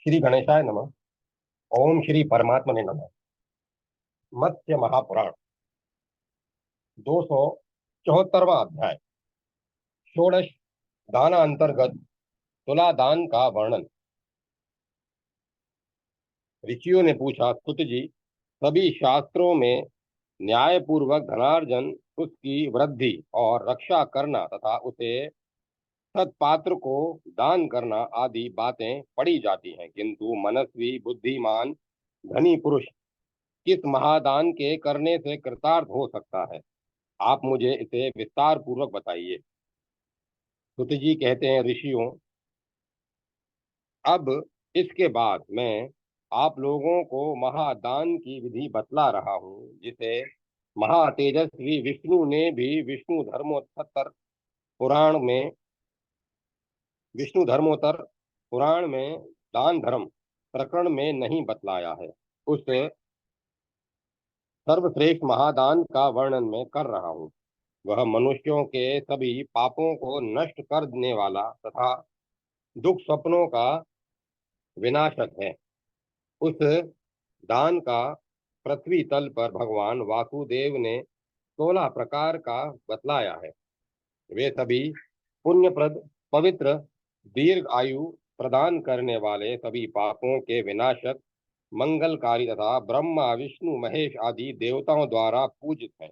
श्री गणेशाय नमः। ओम श्री परमात्मने नमः। मत्स्य महापुराण 274वां अध्याय। षोडश दान अंतर्गत तुला दान का वर्णन। ऋषियों ने पूछा, सुत जी, सभी शास्त्रों में न्यायपूर्वक धनार्जन, उसकी वृद्धि और रक्षा करना तथा उसे सत्पात्र को दान करना आदि बातें पढ़ी जाती हैं, किंतु मनस्वी बुद्धिमान धनी पुरुष किस महादान के करने से कृतार्थ हो सकता है? आप मुझे इसे विस्तार पूर्वक बताइए। सुत जी कहते हैं, ऋषियों, अब इसके बाद मैं आप लोगों को महादान की विधि बतला रहा हूँ, जिसे महातेजस्वी विष्णु ने भी पुराण में विष्णु धर्मोत्तर पुराण में दान धर्म प्रकरण में नहीं बतलाया है। उस सर्वश्रेष्ठ महादान का वर्णन मैं कर रहा हूँ। वह मनुष्यों के सभी पापों को नष्ट कर देने वाला तथा दुख स्वप्नों का विनाशक है। उस दान का पृथ्वी तल पर भगवान वासुदेव ने 16 प्रकार का बतलाया है। वे सभी पुण्यप्रद, पवित्र, दीर्घ आयु प्रदान करने वाले, सभी पापों के विनाशक, मंगलकारी तथा ब्रह्मा विष्णु महेश आदि देवताओं द्वारा पूजित हैं।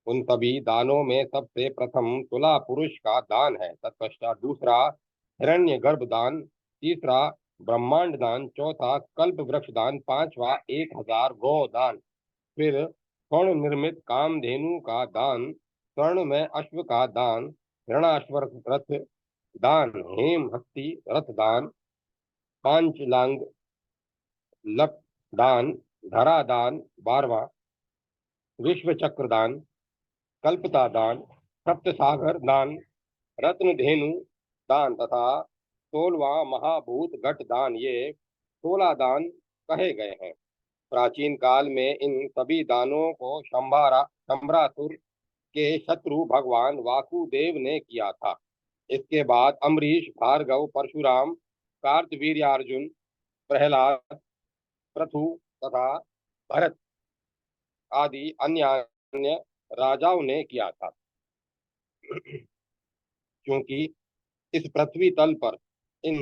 उन सभी दानों में सबसे प्रथम तुला पुरुष का दान है, तत्पश्चात दूसरा हिरण्य गर्भ दान, तीसरा ब्रह्मांड दान, चौथा कल्प वृक्ष दान, पांचवा 1000 गौ दान, फिर स्वर्ण निर्मित कामधेनु का दान, स्वर्ण में अश्व का दान, हिरणाश्व रथ दान, हेम हस्ती रथ दान, पांचलांग लक दान, धरा दान 12वां, विश्व चक्र दान, कल्पता दान, सप्त सागर दान, रत्न धेनु दान तथा 16वां महाभूत घट दान, ये 16 दान कहे गए हैं। प्राचीन काल में इन सभी दानों को शंभरासुर के शत्रु भगवान वासुदेव ने किया था। इसके बाद अम्बरीश, भार्गव, परशुराम, कार्तवीर्यार्जुन, प्रहलाद, पृथु तथा भरत आदि अन्य अन्य राजाओं ने किया था। क्योंकि इस पृथ्वी तल पर इन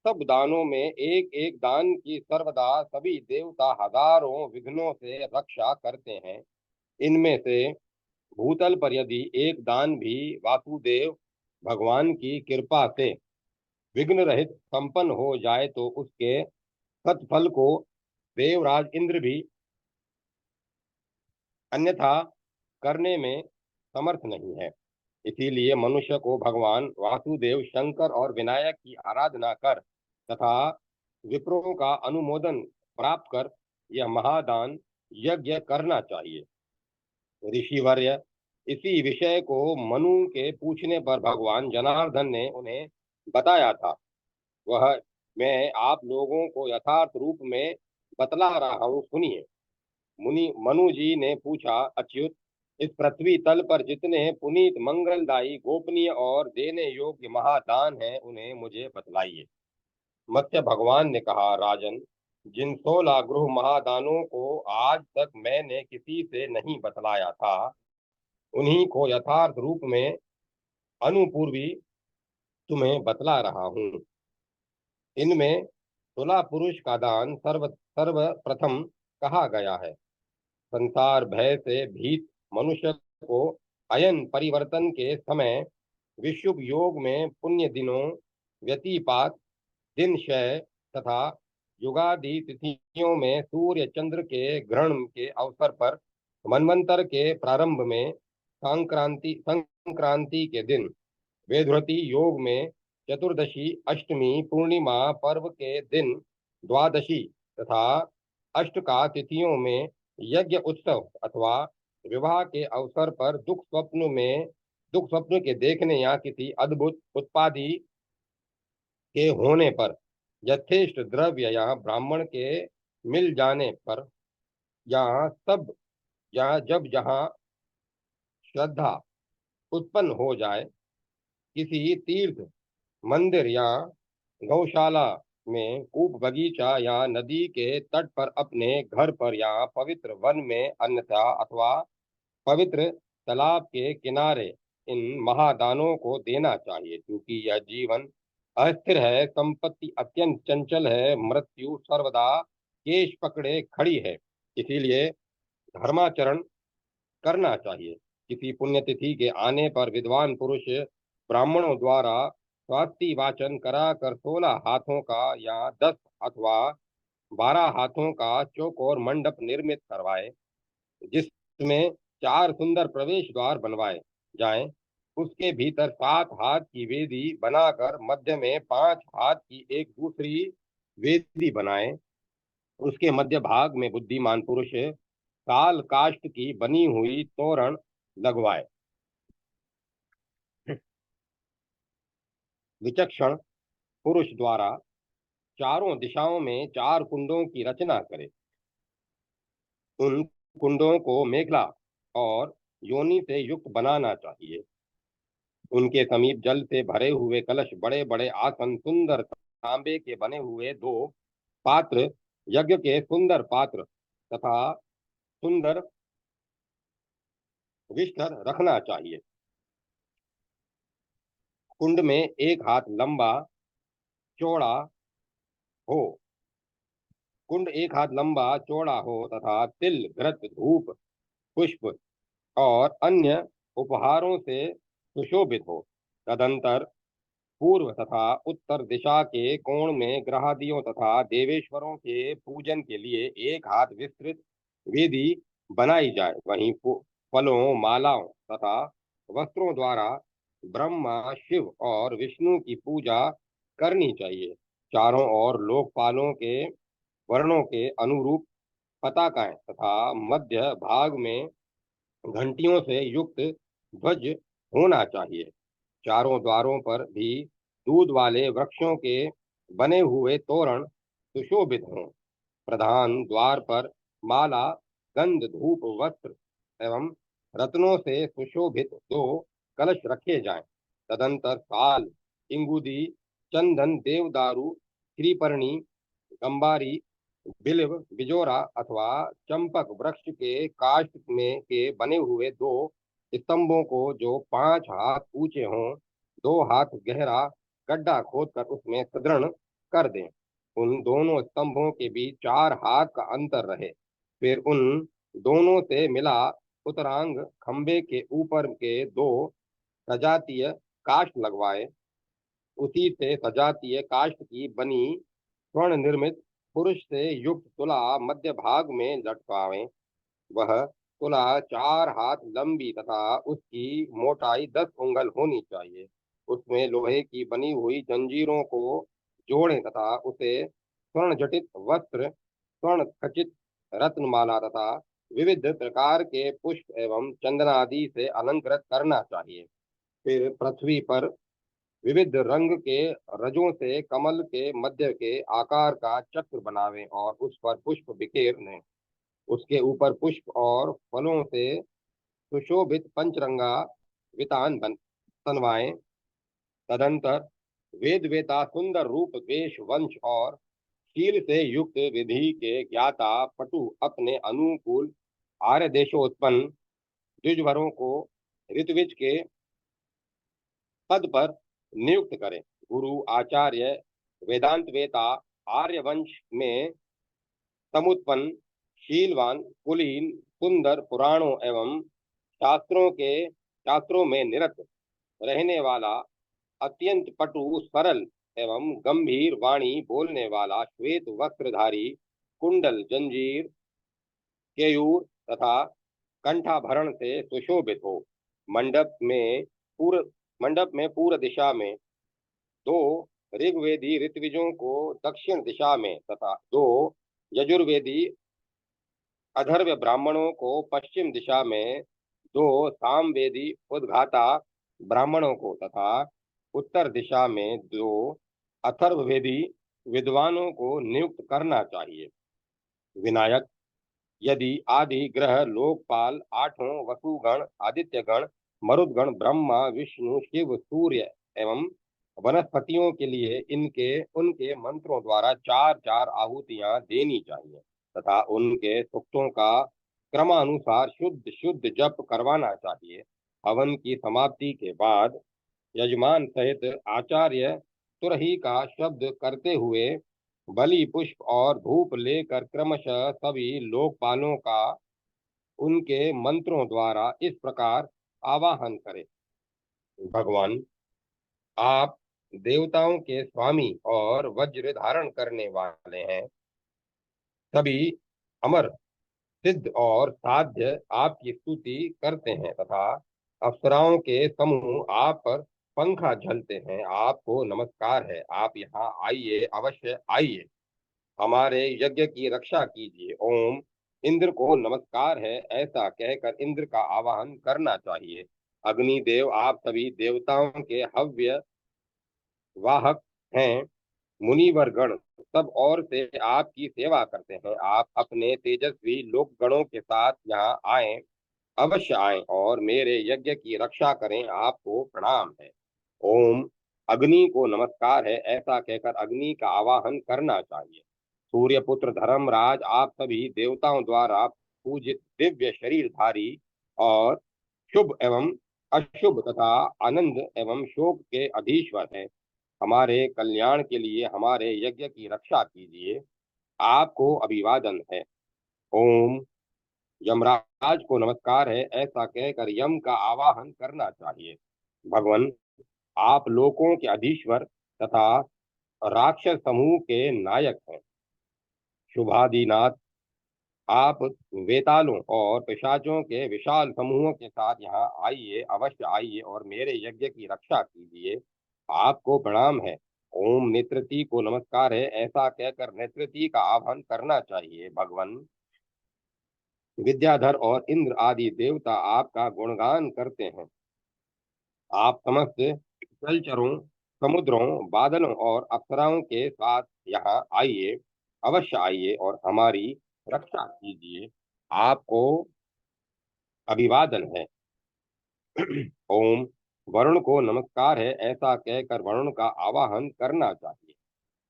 सब दानों में एक एक दान की सर्वदा सभी देवता हजारों विघ्नों से रक्षा करते हैं। इनमें से भूतल पर यदि एक दान भी वासुदेव भगवान की कृपा से विघ्न रहित संपन्न हो जाए, तो उसके सत्फल को देवराज इंद्र भी अन्यथा करने में समर्थ नहीं है। इसीलिए मनुष्य को भगवान वासुदेव, शंकर और विनायक की आराधना कर तथा विप्रों का अनुमोदन प्राप्त कर यह महादान यज्ञ करना चाहिए। ऋषिवर्य, इसी विषय को मनु के पूछने पर भगवान जनार्दन ने उन्हें बताया था। वह मैं आप लोगों को यथार्थ रूप में बतला रहा हूँ, सुनिए। मुनि मनु जी ने पूछा, अच्युत, इस पृथ्वी तल पर जितने पुनीत, मंगलदायी, गोपनीय और देने योग्य महादान हैं, उन्हें मुझे बतलाइए। मत्स्य भगवान ने कहा, राजन, जिन 16 गृह महादानों को आज तक मैंने किसी से नहीं बतलाया था, उन्हीं को यथार्थ रूप में अनुपूर्वी तुम्हें बतला रहा हूँ। इनमें तुला पुरुष का दान सर्वप्रथम कहा गया है। संसार भय से भीत मनुष्य को अयन परिवर्तन के समय विशुभ योग में पुण्य दिनों व्यतिपात, दिन क्षय तथा युगादि तिथियों में सूर्य चंद्र के ग्रहण के अवसर पर, मनवंतर के प्रारंभ में संक्रांति के दिन, वेधुरति योग में चतुर्दशी, अष्टमी, पूर्णिमा पर्व के दिन द्वादशी तथा अष्टका तिथियों में यज्ञ उत्सव अथवा विवाह के अवसर पर दुख स्वप्न के देखने या किसी अद्भुत उत्पादी के होने पर, यथेष्ट द्रव्य या ब्राह्मण के मिल जाने पर, यहाँ सब यहाँ जब जहाँ श्रद्धा उत्पन्न हो जाए, किसी तीर्थ, मंदिर या गौशाला में कूप बगीचा या नदी के तट पर, अपने घर पर या पवित्र वन में, अन्यथा अथवा पवित्र तालाब के किनारे इन महादानों को देना चाहिए, क्योंकि यह जीवन अस्थिर है, संपत्ति अत्यंत चंचल है, मृत्यु सर्वदा केश पकड़े खड़ी है। इसीलिए धर्माचरण करना चाहिए। किसी पुण्यतिथि के आने पर विद्वान पुरुष ब्राह्मणों द्वारा स्वास्ति वाचन कराकर 16 हाथों का या 10 अथवा 12 हाथों का चौकोर मंडप निर्मित करवाए, जिसमें 4 सुंदर प्रवेश द्वार बनवाए जाएं। उसके भीतर 7 हाथ की वेदी बनाकर मध्य में 5 हाथ की एक दूसरी वेदी बनाएं। उसके मध्य भाग में बुद्धिमान पुरुष साल काष्ठ की बनी हुई तोरण लगवाए। विचक्षण पुरुष द्वारा चारों दिशाओं में 4 कुंडों की रचना करे। उन कुंडों को मेखला और योनि से युक्त बनाना चाहिए। उनके समीप जल से भरे हुए कलश, बड़े बड़े आसन, सुंदर तांबे के बने हुए 2 पात्र, यज्ञ के सुंदर पात्र तथा सुंदर विस्तर रखना चाहिए। कुंड में 1 हाथ लंबा चौड़ा हो कुंड 1 हाथ लंबा चौड़ा हो तथा तिल, घृत, धूप, पुष्प और अन्य उपहारों से सुशोभित हो। तदंतर पूर्व तथा उत्तर दिशा के कोण में ग्रहादियों तथा देवेश्वरों के पूजन के लिए 1 हाथ विस्तृत वेदी बनाई जाए। वहीं फलों, मालाओं तथा वस्त्रों द्वारा ब्रह्मा, शिव और विष्णु की पूजा करनी चाहिए। चारों ओर लोकपालों के वर्णों के अनुरूप पताकाएं तथा मध्य भाग में घंटियों से युक्त ध्वज होना चाहिए। चारों द्वारों पर भी दूध वाले वृक्षों के बने हुए तोरण सुशोभित हों। प्रधान द्वार पर माला, गंध, धूप, वस्त्र एवं रत्नों से सुशोभित 2 कलश रखे जाएं। तदंतर साल, इंगुदी, चंदन, देवदारू, श्रीपर्णी, गंबारी, बिल्व, बिजोरा अथवा चंपक वृक्ष के काष्ठ में के बने हुए 2 स्तंभों को, जो 5 हाथ ऊंचे हों, 2 हाथ गहरा गड्ढा खोदकर उसमें सुदृढ़ कर दें। उन दोनों स्तंभों के बीच 4 हाथ का अंतर रहे। फिर उन दोनों से मिला उत्तरांग खंबे के ऊपर के 2 सजातीय काष्ठ लगवाए। उसी से सजातीय काष्ठ की बनी स्वर्ण निर्मित पुरुष से युक्त तुला मध्य भाग में लटकावें। वह तुला 4 हाथ लंबी तथा उसकी मोटाई 10 उंगल होनी चाहिए। उसमें लोहे की बनी हुई जंजीरों को जोड़ें तथा उसे स्वर्ण जटित वस्त्र, स्वर्ण खचित रत्नमाला तथा विविध प्रकार के पुष्प एवं चंदनादि से अलंकृत करना चाहिए। फिर पृथ्वी पर विविध रंग के रजों से कमल के मध्य के आकार का चक्र बनावें और उस पर पुष्प बिखेर दें। उसके ऊपर पुष्प और फलों से सुशोभित पंचरंगा वितान बनवाएं। तदंतर वेद वेता, सुंदर रूप, द्वेष, वंश और शील से युक्त विधि के ज्ञाता पटु अपने अनुकूल आर्य देशोत्पन्न द्विजवरों को ऋत्विज के पद पर नियुक्त करें। गुरु, आचार्य, वेदांत वेता, आर्य वंश में समुत्पन्न, शीलवान, कुलीन, सुंदर, पुराणों एवं शास्त्रों में निरत रहने वाला, अत्यंत पटु, सरल एवं गंभीर वाणी बोलने वाला, श्वेत वस्त्रधारी, कुंडल, जंजीर, केयूर तथा कंठाभरण से सुशोभित हो। मंडप में पूर्व मंडप में पूर्व दिशा में 2 ऋग्वेदी ऋत्विजों को दक्षिण दिशा में तथा 2 यजुर्वेदी अधर्व ब्राह्मणों को पश्चिम दिशा में, 2 सामवेदी उद्घाता ब्राह्मणों को तथा उत्तर दिशा में 2 अथर्ववेदी विद्वानों को नियुक्त करना चाहिए। विनायक, यदि आदि ग्रह, लोकपाल, 8 वसुगण, आदित्यगण, मरुदगण, ब्रह्मा, विष्णु, शिव, सूर्य एवं वनस्पतियों के लिए इनके उनके मंत्रों द्वारा चार चार आहुतियां देनी चाहिए तथा उनके सूक्तों का क्रमानुसार शुद्ध शुद्ध जप करवाना चाहिए। हवन की समाप्ति के बाद यजमान सहित आचार्य तुरही का शब्द करते हुए बलि पुष्प और धूप लेकर क्रमशः सभी लोकपालों का उनके मंत्रों द्वारा इस प्रकार आवाहन करें। भगवान, आप देवताओं के स्वामी और वज्र धारण करने वाले हैं। सभी अमर सिद्ध और साध्य आपकी स्तुति करते हैं तथा अप्सराओं के समूह आप पर पंखा झलते हैं। आपको नमस्कार है, आप यहाँ आइए, अवश्य आइए, हमारे यज्ञ की रक्षा कीजिए। ओम, इंद्र को नमस्कार है, ऐसा कहकर इंद्र का आवाहन करना चाहिए। अग्निदेव, आप सभी देवताओं के हव्य वाहक हैं। मुनिवर गण सब और से आपकी सेवा करते हैं। आप अपने तेजस्वी लोक गणों के साथ यहाँ आए, अवश्य आए और मेरे यज्ञ की रक्षा करें। आपको प्रणाम है। ओम, अग्नि को नमस्कार है, ऐसा कहकर अग्नि का आवाहन करना चाहिए। सूर्यपुत्र धर्मराज, आप सभी देवताओं द्वारा पूजित दिव्य शरीरधारी और शुभ एवं अशुभ तथा आनंद एवं शोक के अधीश्वर हैं। हमारे कल्याण के लिए हमारे यज्ञ की रक्षा कीजिए। आपको अभिवादन है। ओम, यमराज को नमस्कार है, ऐसा कहकर यम का आवाहन करना चाहिए। भगवान, आप लोकों के अधीश्वर तथा राक्षस समूह के नायक हैं। शुभादिनाथ, आप वेतालों और पिशाचों के विशाल समूहों के साथ यहाँ आइए, अवश्य आइए और मेरे यज्ञ की रक्षा कीजिए। आपको प्रणाम है। ओम, नेत्रति को नमस्कार है, ऐसा कहकर नेत्रति का आह्वान करना चाहिए। भगवान, विद्याधर और इंद्र आदि देवता आपका गुणगान करते हैं। आप समस्त जलचरों, समुद्रों, बादलों और अप्सराओं के साथ यहाँ आइए, अवश्य आइए और हमारी रक्षा कीजिए। आपको अभिवादन है। ओम, वरुण को नमस्कार है, ऐसा कहकर वरुण का आवाहन करना चाहिए।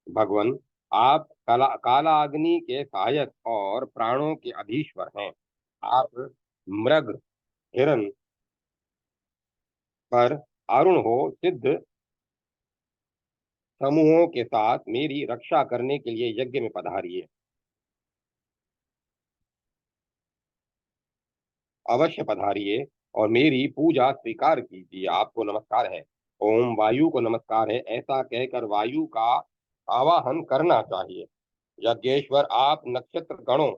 भगवान, आप काला अग्नि के सहायक और प्राणों के अधीश्वर हैं। आप मृग हिरण पर आरूढ़ हो सिद्ध समूहों के साथ मेरी रक्षा करने के लिए यज्ञ में पधारिए। अवश्य पधारिए और मेरी पूजा स्वीकार कीजिए। आपको नमस्कार है। ओम, वायु को नमस्कार है, ऐसा कहकर वायु का आवाहन करना चाहिए। यज्ञेश्वर, आप नक्षत्र गणों,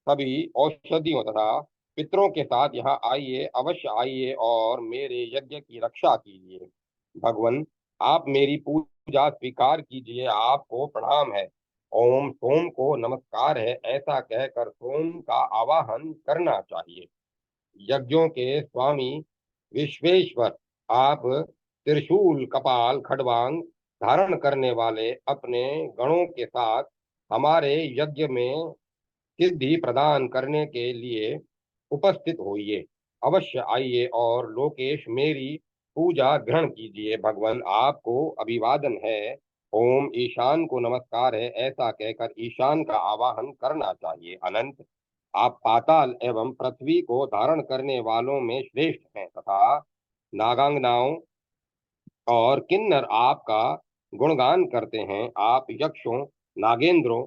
सभी औषधियों तथा पितरों के साथ यहाँ आइए, अवश्य आइए और मेरे यज्ञ की रक्षा कीजिए। भगवान, आप मेरी पूजा स्वीकार कीजिए। आपको प्रणाम है। ओम, सोम को नमस्कार है, ऐसा कहकर सोम का आवाहन करना चाहिए। यज्ञों के स्वामी विश्वेश्वर, आप त्रिशूल कपाल खड्वांग धारण करने वाले अपने गणों के साथ हमारे यज्ञ में सिद्धि प्रदान करने के लिए उपस्थित होइए। अवश्य आइए और लोकेश मेरी पूजा ग्रहण कीजिए। भगवान, आपको अभिवादन है। ओम, ईशान को नमस्कार है, ऐसा कहकर ईशान का आवाहन करना चाहिए। अनंत, आप पाताल एवं पृथ्वी को धारण करने वालों में श्रेष्ठ हैं तथा नागांगनाओं और किन्नर आपका गुणगान करते हैं। आप यक्षों, नागेंद्रों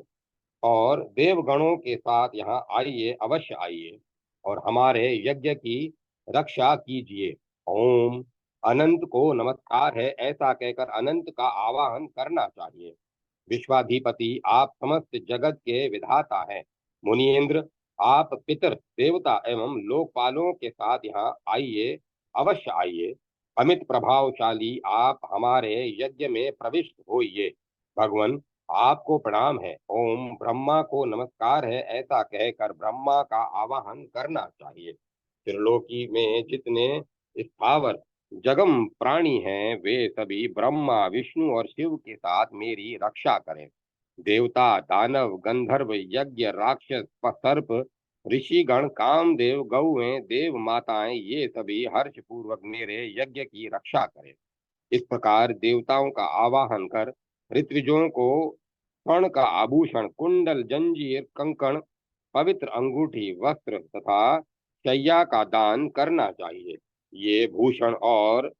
और देवगणों के साथ यहाँ आइए, अवश्य आइए और हमारे यज्ञ की रक्षा कीजिए। ओम, अनंत को नमस्कार है, ऐसा कहकर अनंत का आवाहन करना चाहिए। विश्वाधिपति, आप समस्त जगत के विधाता हैं। मुनिएंद्र, आप पितर देवता एवं लोकपालों के साथ यहाँ आइए, अवश्य आइए। अमित प्रभावशाली, आप हमारे यज्ञ में प्रविष्ट होइए। भगवान, आपको प्रणाम है। ओम, ब्रह्मा को नमस्कार है, ऐसा कहकर ब्रह्मा का आवाहन करना चाहिए। त्रिलोकी में जितने स्थावर जगम प्राणी हैं, वे सभी ब्रह्मा, विष्णु और शिव के साथ मेरी रक्षा करें। देवता, दानव, गंधर्व, यज्ञ, राक्षस, सर्प, ऋषिगण, कामदेव, गौएं, देव माताएं, ये सभी हर्ष पूर्वक मेरे यज्ञ की रक्षा करें। इस प्रकार देवताओं का आवाहन कर ऋत्विजों को स्वर्ण का आभूषण, कुंडल, जंजीर, कंकण, पवित्र अंगूठी, वस्त्र तथा शैया का दान करना चाहिए। ये भूषण और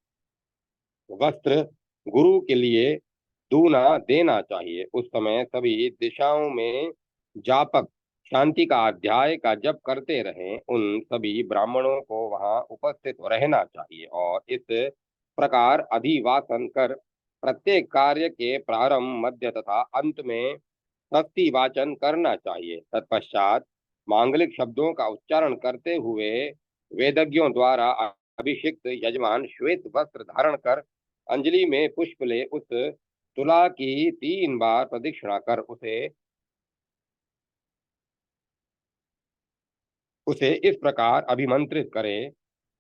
वस्त्र गुरु के लिए दूना देना चाहिए। उस समय सभी दिशाओं में जापक शांति का अध्याय का जप करते रहें। उन सभी ब्राह्मणों को वहां उपस्थित रहना चाहिए और इस प्रकार अधिवासन कर प्रत्येक कार्य के प्रारंभ, मध्य तथा अंत में शक्ति वाचन करना चाहिए। तत्पश्चात मांगलिक शब्दों का उच्चारण करते हुए वेदज्ञों द्वारा अभिषिक्त यजमान श्वेत वस्त्र धारण कर अंजलि में पुष्प ले उस तुला की 3 बार प्रदक्षिणा कर उसे उसे इस प्रकार अभिमंत्रित करे,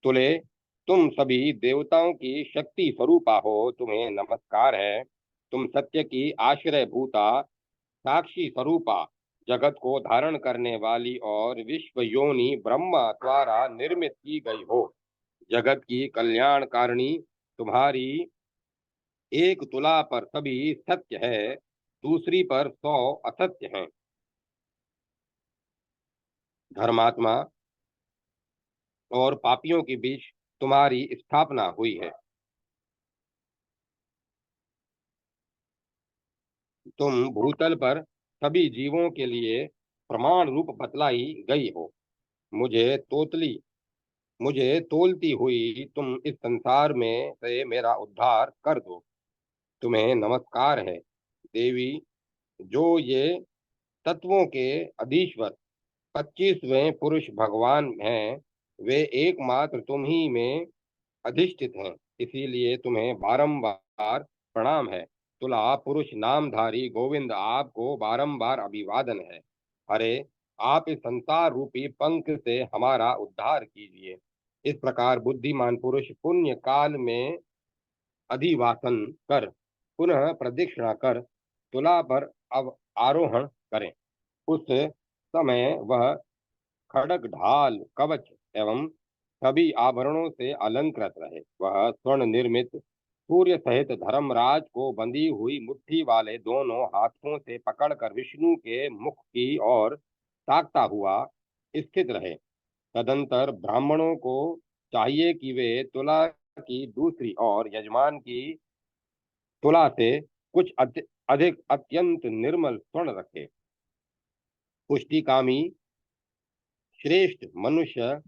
तुले, तुम सभी देवताओं की शक्ति स्वरूपा हो, तुम्हें नमस्कार है। तुम सत्य की आश्रय भूता, साक्षी स्वरूपा, जगत को धारण करने वाली और विश्व योनि ब्रह्मा द्वारा निर्मित की गई हो। जगत की कल्याणकारिणी तुम्हारी एक तुला पर सभी सत्य है, दूसरी पर 100 असत्य हैं। धर्मात्मा और पापियों के बीच तुम्हारी स्थापना हुई है। तुम भूतल पर सभी जीवों के लिए प्रमाण रूप बतलाई गई हो। मुझे तोतली मुझे तोलती हुई तुम इस संसार में से मेरा उद्धार कर दो। तुम्हें नमस्कार है देवी, जो ये तत्वों के अधीश्वर 25वें पुरुष भगवान हैं। वे एकमात्र तुम ही में अधिष्ठित हैं, इसीलिए तुम्हें बारंबार प्रणाम है। तुला पुरुष नामधारी गोविंद, आपको बारंबार अभिवादन है। अरे, आप इस संसार रूपी पंख से हमारा उद्धार कीजिए। इस प्रकार बुद्धिमान पुरुष पुण्य काल में अधिवासन कर पुनः प्रदक्षिणा कर तुला पर अब आरोहण करें। उस समय वह खड़ग, ढाल, कवच एवं सभी आभरणों से अलंकृत रहे। वह स्वर्ण निर्मित सूर्य सहित धर्मराज को बंधी हुई मुट्ठी वाले दोनों हाथों से पकड़कर विष्णु के मुख की ओर ताकता हुआ स्थित रहे। तदंतर ब्राह्मणों को चाहिए कि वे तुला की दूसरी और यजमान की तुला से कुछ अधिक अत्यंत निर्मल स्वर्ण रखे। पुष्टिकामी श्रेष्ठ मनुष्य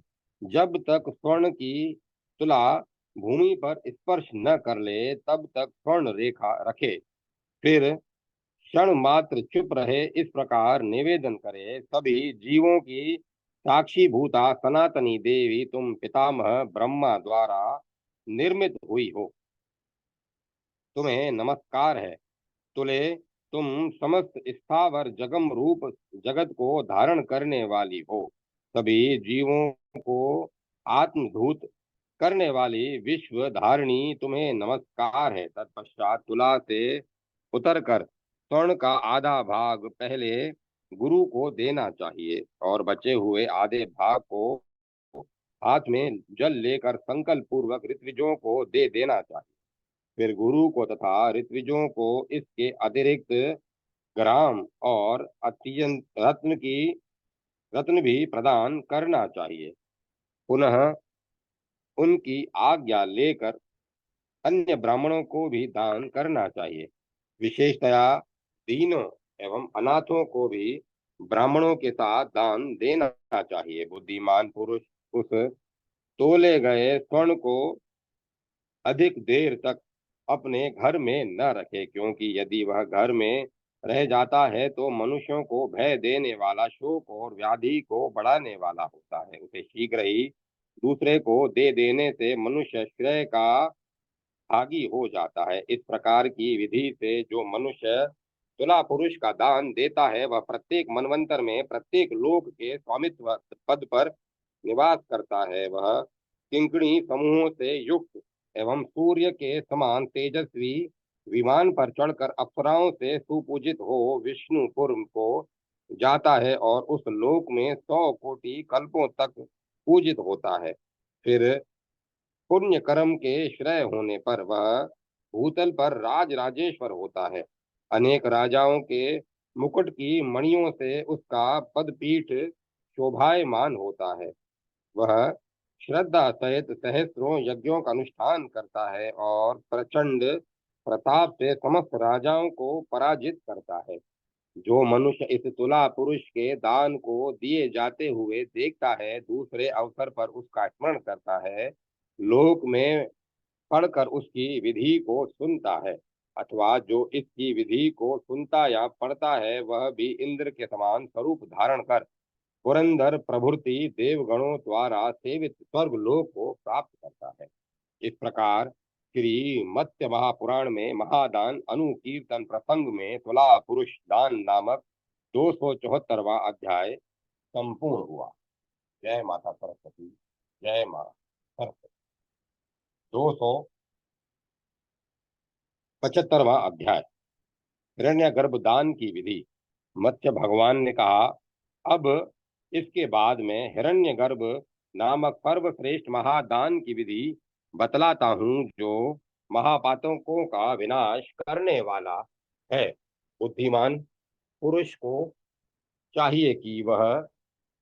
जब तक स्वर्ण की तुला भूमि पर स्पर्श न कर ले, तब तक स्वर्ण रेखा रखे, फिर क्षण मात्र चुप रहे। इस प्रकार निवेदन करे, सभी जीवों की साक्षी भूता सनातनी देवी, तुम पितामह ब्रह्मा द्वारा निर्मित हुई हो। तुम्हें नमस्कार है। तुले, तुम समस्त स्थावर जगम रूप जगत को धारण करने वाली हो। सभी जीवों को आत्मभूत करने वाली विश्व धारिणी, तुम्हें नमस्कार है। तत्पश्चात तुला से उतरकर स्वर्ण का आधा भाग पहले गुरु को देना चाहिए और बचे हुए आधे भाग को हाथ में जल लेकर संकल्प पूर्वक ऋत्विजों को दे देना चाहिए। फिर गुरु को तथा ऋत्विजों को इसके अतिरिक्त ग्राम और अत्यंत रत्न भी प्रदान करना चाहिए। पुनः उनकी आज्ञा लेकर अन्य ब्राह्मणों को भी दान करना चाहिए। विशेषतया दीनों एवं अनाथों को भी ब्राह्मणों के साथ दान देना चाहिए। बुद्धिमान पुरुष उस तोले गए स्वर्ण को अधिक देर तक अपने घर में न रखे, क्योंकि यदि वह घर में रह जाता है तो मनुष्यों को भय देने वाला, शोक और व्याधि को बढ़ाने वाला होता है। उसे शीघ्र ही दूसरे को दे देने से मनुष्य श्रेय का भागी हो जाता है। इस प्रकार की विधि से जो मनुष्य तुला पुरुष का दान देता है, वह प्रत्येक मनवंतर में प्रत्येक लोक के स्वामित्व पद पर निवास करता है। वह किंकणी समूहों से युक्त एवं सूर्य के समान तेजस्वी विमान पर चढ़कर अप्सराओं से सुपूजित हो विष्णुपुर को जाता है और उस लोक में 100 कोटि कल्पों तक पूजित होता है। फिर पुण्य कर्म के श्रेय होने पर वह भूतल पर राज राजेश्वर होता है। अनेक राजाओं के मुकुट की मणियों से उसका पदपीठ शोभायमान होता है। वह श्रद्धा सहित सहस्त्रों यज्ञों का अनुष्ठान करता है और प्रचंड प्रताप से समस्त राजाओं को पराजित करता है। जो मनुष्य इस तुला पुरुष के दान को दिए जाते हुए देखता है, दूसरे अवसर पर उसका स्मरण करता है, लोक में पढ़कर उसकी विधि को सुनता है, अथवा जो इसकी विधि को सुनता या पढ़ता है, वह भी इंद्र के समान स्वरूप धारण कर पुरंदर प्रभृति देवगणों द्वारा सेवित स्वर्ग लोक को प्राप्त करता है। इस प्रकार श्री मत्स्य महापुराण में महादान अनुकीर्तन प्रसंग में तुला पुरुष दान नामक 274वां अध्याय संपूर्ण हुआ। जय माता सरस्वती। जय मां सरस्वती। 275वां अध्याय हिरण्यगर्भ दान की विधि। मत्स्य भगवान ने कहा, अब इसके बाद में हिरण्यगर्भ नामक सर्वश्रेष्ठ महादान की विधि बतलाता हूँ, जो महापातकों का विनाश करने वाला है। बुद्धिमान पुरुष को चाहिए कि वह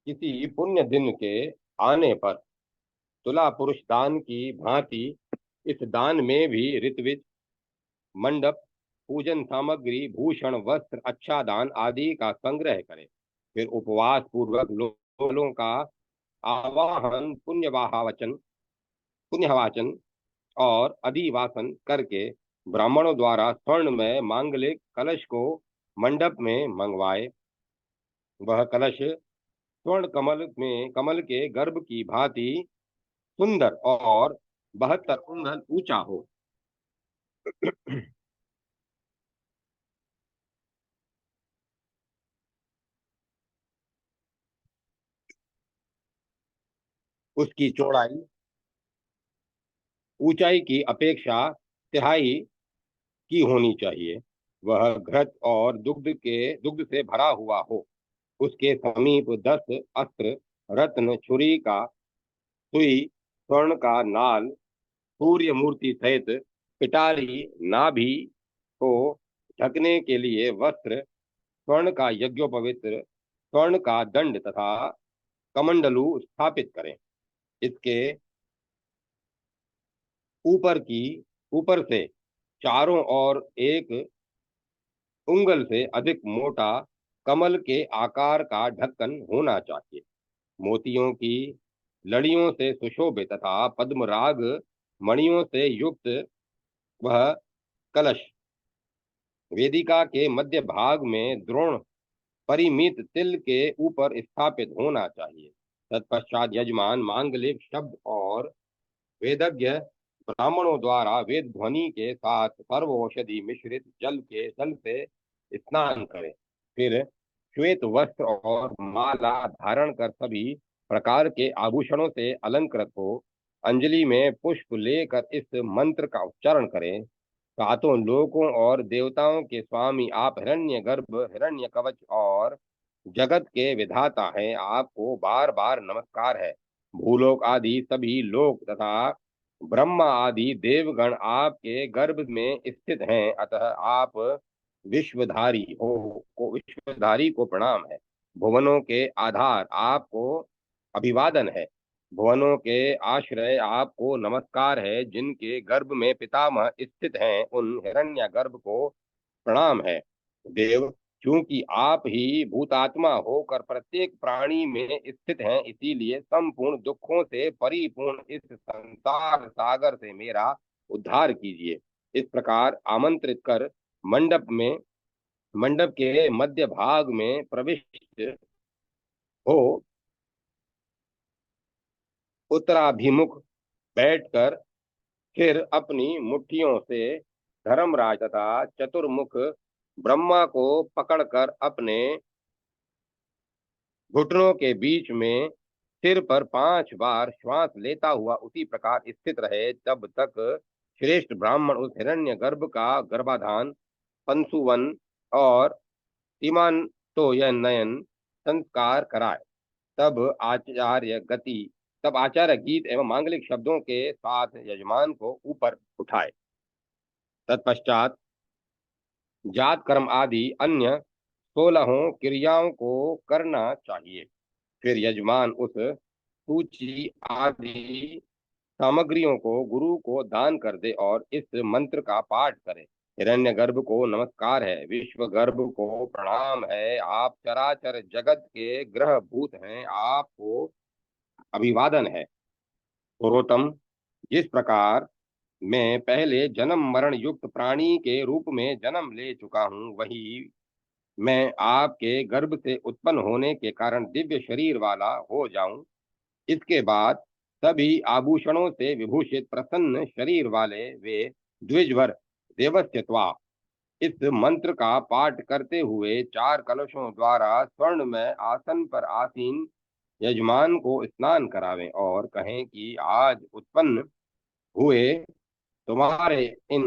किसी पुण्य दिन के आने पर तुला पुरुष दान की भांति इस दान में भी ऋत्विज, मंडप, पूजन सामग्री, भूषण, वस्त्र, अच्छादान आदि का संग्रह करे। फिर उपवास पूर्वक लोगों का आवाहन, पुण्यवाचन और अधिवासन करके ब्राह्मणों द्वारा स्वर्ण में मांगलिक कलश को मंडप में मंगवाए। वह कलश स्वर्ण कमल के गर्भ की भांति सुंदर और 72 अंगुल ऊंचा हो। उसकी चौड़ाई ऊंचाई की अपेक्षा तिहाई की होनी चाहिए। वह घृत और दुग्ध से भरा हुआ हो। उसके समीप 10 अस्त्र, रत्न, छुरी का सुई, स्वर्ण का नाल, सूर्य मूर्ति सहित पिटारी, नाभि को ढकने के लिए वस्त्र, स्वर्ण का यज्ञोपवित्र, स्वर्ण का दंड तथा कमंडलू स्थापित करें। इसके ऊपर की ऊपर से चारों ओर 1 उंगल से अधिक मोटा कमल के आकार का ढक्कन होना चाहिए। मोतियों की लड़ियों से सुशोभित तथा पद्मराग मणियों से युक्त वह कलश वेदिका के मध्य भाग में द्रोण परिमित तिल के ऊपर स्थापित होना चाहिए। तत्पश्चात यजमान मांगलिक शब्द और वेदज्ञ ब्राह्मणों द्वारा वेद ध्वनि के साथ सर्व औषधि मिश्रित जल से स्नान करें। फिर श्वेत वस्त्र और माला धारण कर सभी प्रकार के आभूषणों से अलंकृत हो अंजलि में पुष्प लेकर इस मंत्र का उच्चारण करें। सातों लोकों और देवताओं के स्वामी आप हिरण्यगर्भ, हिरण्यकवच और जगत के विधाता हैं। आपको बार बार नमस्कार है। भूलोक आदि सभी लोक तथा ब्रह्मा आदि देवगण आपके गर्भ में स्थित हैं, अतः आप विश्वधारी को प्रणाम है। भुवनों के आधार आपको अभिवादन है। भुवनों के आश्रय आपको नमस्कार है। जिनके गर्भ में पितामह स्थित हैं, उन हिरण्यगर्भ को प्रणाम है। देव, क्योंकि आप ही भूतात्मा होकर प्रत्येक प्राणी में स्थित हैं, इसीलिए संपूर्ण दुखों से परिपूर्ण इस संसार सागर से मेरा उद्धार कीजिए। इस प्रकार आमंत्रित कर मंडप के मध्य भाग में प्रविष्ट हो उत्तराभिमुख बैठकर फिर अपनी मुट्ठियों से धर्मराज तथा चतुर्मुख ब्रह्मा को पकड़कर अपने घुटनों के बीच में सिर पर 5 बार श्वास लेता हुआ उसी प्रकार स्थित रहे, तब तक श्रेष्ठ ब्राह्मण उस हिरण्यगर्भ का गर्भाधान, पंसुवन और सीमांतोन्नयन संस्कार कराए। तब तब आचार्य गीत एवं मांगलिक शब्दों के साथ यजमान को ऊपर उठाए। तत्पश्चात जात कर्म आदि अन्य 16 क्रियाओं को करना चाहिए। फिर यजमान उस सूची आदि सामग्रियों को गुरु को दान कर दे और इस मंत्र का पाठ करे। हिरण्यगर्भ को नमस्कार है, विश्व गर्भ को प्रणाम है, आप चराचर जगत के ग्रह भूत हैं, आपको अभिवादन है। पुरोतम, जिस प्रकार मैं पहले जन्म मरण युक्त प्राणी के रूप में जन्म ले चुका हूँ, वही मैं आपके गर्भ से उत्पन्न होने के कारण दिव्य शरीर वाला हो जाऊं। इसके बाद सभी आभूषणों से विभूषित प्रसन्न शरीर वाले वे द्विजवर देवस्यत्वा इस मंत्र का पाठ करते हुए 4 कलशों द्वारा स्वर्ण में आसन पर आसीन यजमान को स्नान करावें और कहें कि आज उत्पन्न हुए तुम्हारे इन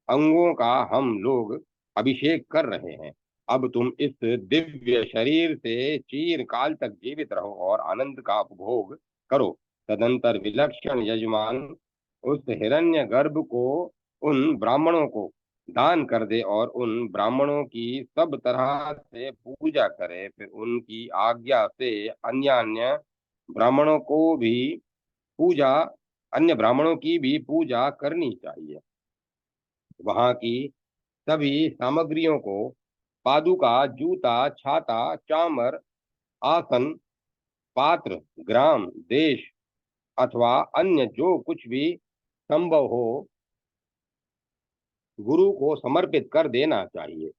अंगों का हम लोग अभिषेक कर रहे हैं। अब तुम इस दिव्य शरीर से चीर काल तक जीवित रहो और आनंद का उपभोग करो। तदंतर विलक्षण यजमान उस हिरण्य गर्भ को उन ब्राह्मणों को दान कर दे और उन ब्राह्मणों की सब तरह से पूजा करे। फिर उनकी आज्ञा से ब्राह्मणों को भी पूजा अन्य ब्राह्मणों की भी पूजा करनी चाहिए। वहां की सभी सामग्रियों को पादुका, जूता, छाता, चामर, आसन, पात्र, ग्राम, देश अथवा अन्य जो कुछ भी संभव हो गुरु को समर्पित कर देना चाहिए।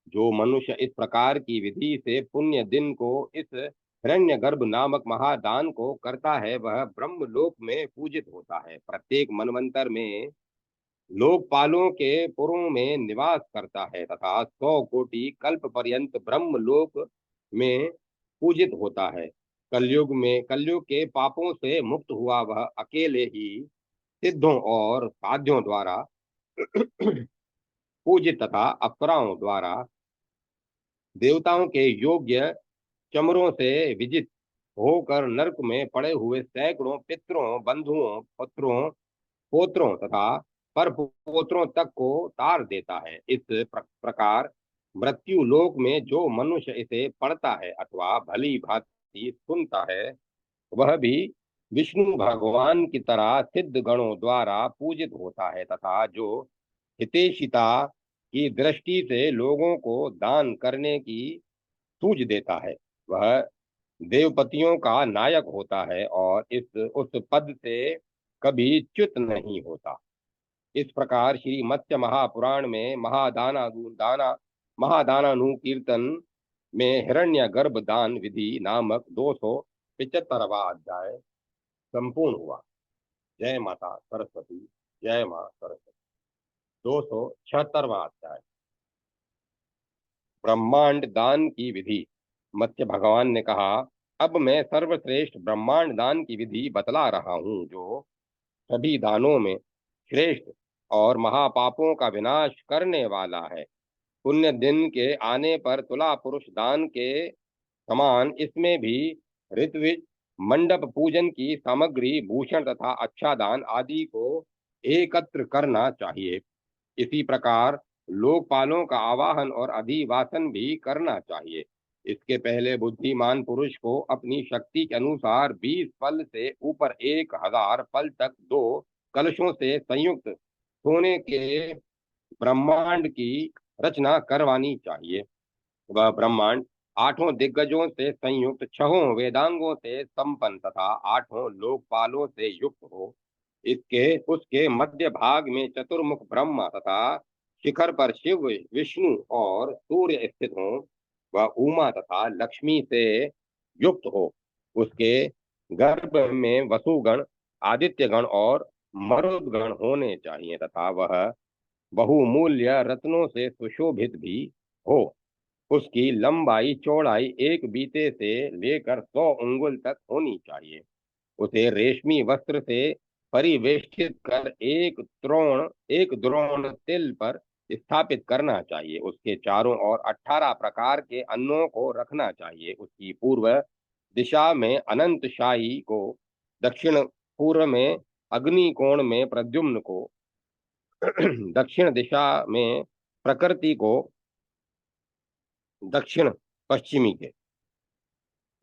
जो मनुष्य इस प्रकार की विधि से पुण्य दिन को इस हिरण्यगर्भ नामक महादान को करता है, वह ब्रह्मलोक में पूजित होता है। प्रत्येक मनवंतर में लोकपालों के पुरों में निवास करता है तथा 100 कोटि कल्प पर्यंत ब्रह्मलोक में पूजित होता है। कलयुग के पापों से मुक्त हुआ वह अकेले ही सिद्धों और साध्यों द्वारा पूजित तथा अप्सराओं द्वारा देवताओं के योग्य चमरों से विजित होकर नरक में पड़े हुए सैकड़ों पितरों, बंधुओं, पुत्रों, पोत्रों तथा पर पोत्रों तक को तार देता है। इस प्रकार मृत्यु लोक में जो मनुष्य इसे पढ़ता है अथवा भली भांति सुनता है, वह भी विष्णु भगवान की तरह सिद्ध गणों द्वारा पूजित होता है तथा जो हितैषिता की दृष्टि से लोगों को दान करने की सूझ देता है, वह देवपतियों का नायक होता है और इस उस पद से कभी च्युत नहीं होता। इस प्रकार श्री मत्स्य महापुराण में महादानानुकीर्तन में हिरण्य गर्भ दान विधि नामक 275वां अध्याय संपूर्ण हुआ। जय माता सरस्वती। जय मां सरस्वती। 276वां अध्याय ब्रह्मांड दान की विधि। मत्स्य भगवान ने कहा, अब मैं सर्वश्रेष्ठ ब्रह्मांड दान की विधि बतला रहा हूँ, जो सभी दानों में श्रेष्ठ और महापापों का विनाश करने वाला है। पुण्य दिन के आने पर तुला पुरुष दान के समान इसमें भी ऋत्विज मंडप पूजन की सामग्री, भूषण तथा अच्छा दान आदि को एकत्र करना चाहिए। इसी प्रकार लोकपालों का आवाहन और अधिवासन भी करना चाहिए। इसके पहले बुद्धिमान पुरुष को अपनी शक्ति के अनुसार 20 फल से ऊपर 1000 फल तक 2 कलशों से संयुक्त सोने के ब्रह्मांड की रचना करवानी चाहिए। वह ब्रह्मांड 8 दिग्गजों से संयुक्त, 6 वेदांगों से संपन्न तथा 8 लोकपालों से युक्त हो। इसके उसके मध्य भाग में चतुर्मुख ब्रह्मा तथा शिखर पर शिव, विष्णु और सूर्य स्थित हो। वह उमा तथा लक्ष्मी से युक्त हो। उसके गर्भ में वसुगण, आदित्यगण और मरुदगण होने चाहिए तथा वह बहुमूल्य रत्नों से सुशोभित भी हो। उसकी लंबाई चौड़ाई एक बीते से लेकर 100 अंगुल तक होनी चाहिए। उसे रेशमी वस्त्र से परिवेष्टित कर एक द्रोण तिल पर स्थापित करना चाहिए। उसके चारों ओर 18 प्रकार के अन्नों को रखना चाहिए। उसकी पूर्व दिशा में अनंत शाही को, दक्षिण पूर्व में अग्नि कोण में प्रद्युम्न को, दक्षिण दिशा में प्रकृति को दक्षिण पश्चिमी के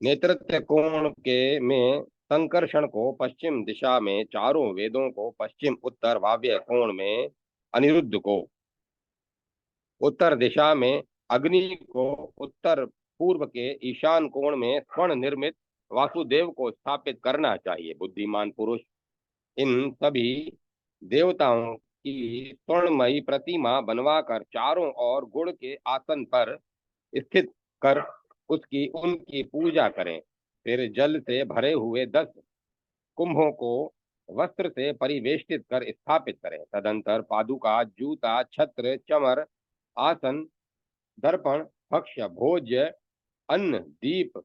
नेतृत्व कोण के में संकर्षण को पश्चिम दिशा में, चारों वेदों को पश्चिम उत्तर वाव्य कोण में अनिरुद्ध को, उत्तर दिशा में अग्नि को, उत्तर पूर्व के ईशान कोण में स्वर्ण निर्मित वासुदेव को स्थापित करना चाहिए। बुद्धिमान पुरुष इन सभी देवताओं की स्वर्णमयी प्रतिमा बनवाकर चारों ओर गुड़ के आसन पर स्थित कर उसकी उनकी पूजा करें। फिर जल से भरे हुए 10 कुंभों को वस्त्र से परिवेष्टित कर स्थापित करें। तदंतर पादुका, जूता, छत्र, चमर, आसन, दर्पण, भक्ष्य, भोज्य, अन्न, दीप,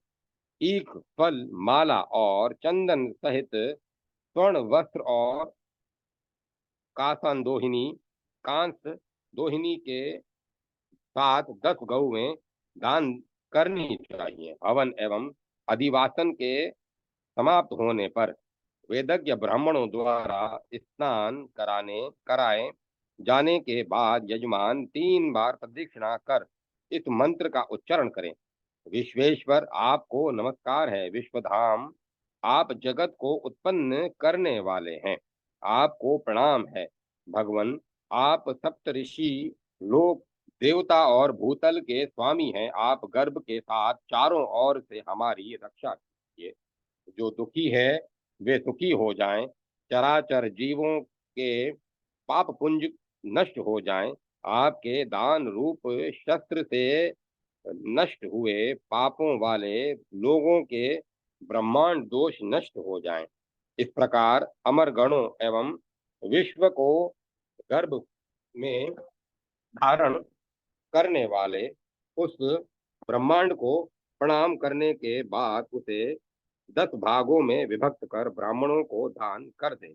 ईख, फल, माला और चंदन सहित स्वर्ण वस्त्र और कांसन दोहिनी, कांस दोहिनी के साथ 10 गौवें दान करनी चाहिए। हवन एवं अधिवासन के समाप्त होने पर वेदज्ञ ब्राह्मणों द्वारा स्नान कराए जाने के बाद यजमान 3 बार प्रदक्षिणा कर इस मंत्र का उच्चारण करें। विश्वेश्वर, आपको नमस्कार है। विश्वधाम, आप जगत को उत्पन्न करने वाले हैं, आपको प्रणाम है। भगवन, आप सप्तऋषि, लोक, देवता और भूतल के स्वामी हैं। आप गर्भ के साथ चारों ओर से हमारी रक्षा कीजिए। जो दुखी है वे सुखी हो जाएं, चराचर जीवों के पाप पुंज नष्ट हो जाएं। आपके दान रूप शस्त्र से नष्ट हुए पापों वाले लोगों के ब्रह्मांड दोष नष्ट हो जाएं। इस प्रकार अमर गणों एवं विश्व को गर्भ में धारण करने वाले उस ब्रह्मांड को प्रणाम करने के बाद उसे 10 भागों में विभक्त कर ब्राह्मणों को दान कर दे।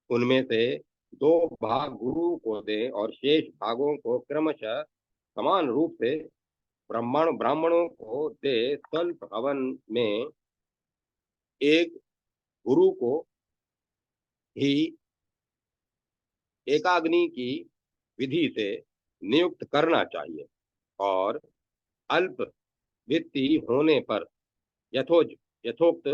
उनमें से 2 भाग गुरु को दे और शेष भागों को क्रमशः समान रूप से ब्राह्मणों को दे। स्वल्प हवन में एक गुरु को ही एकाग्नि की विधि से नियुक्त करना चाहिए और अल्प वित्ती होने पर यथोक्त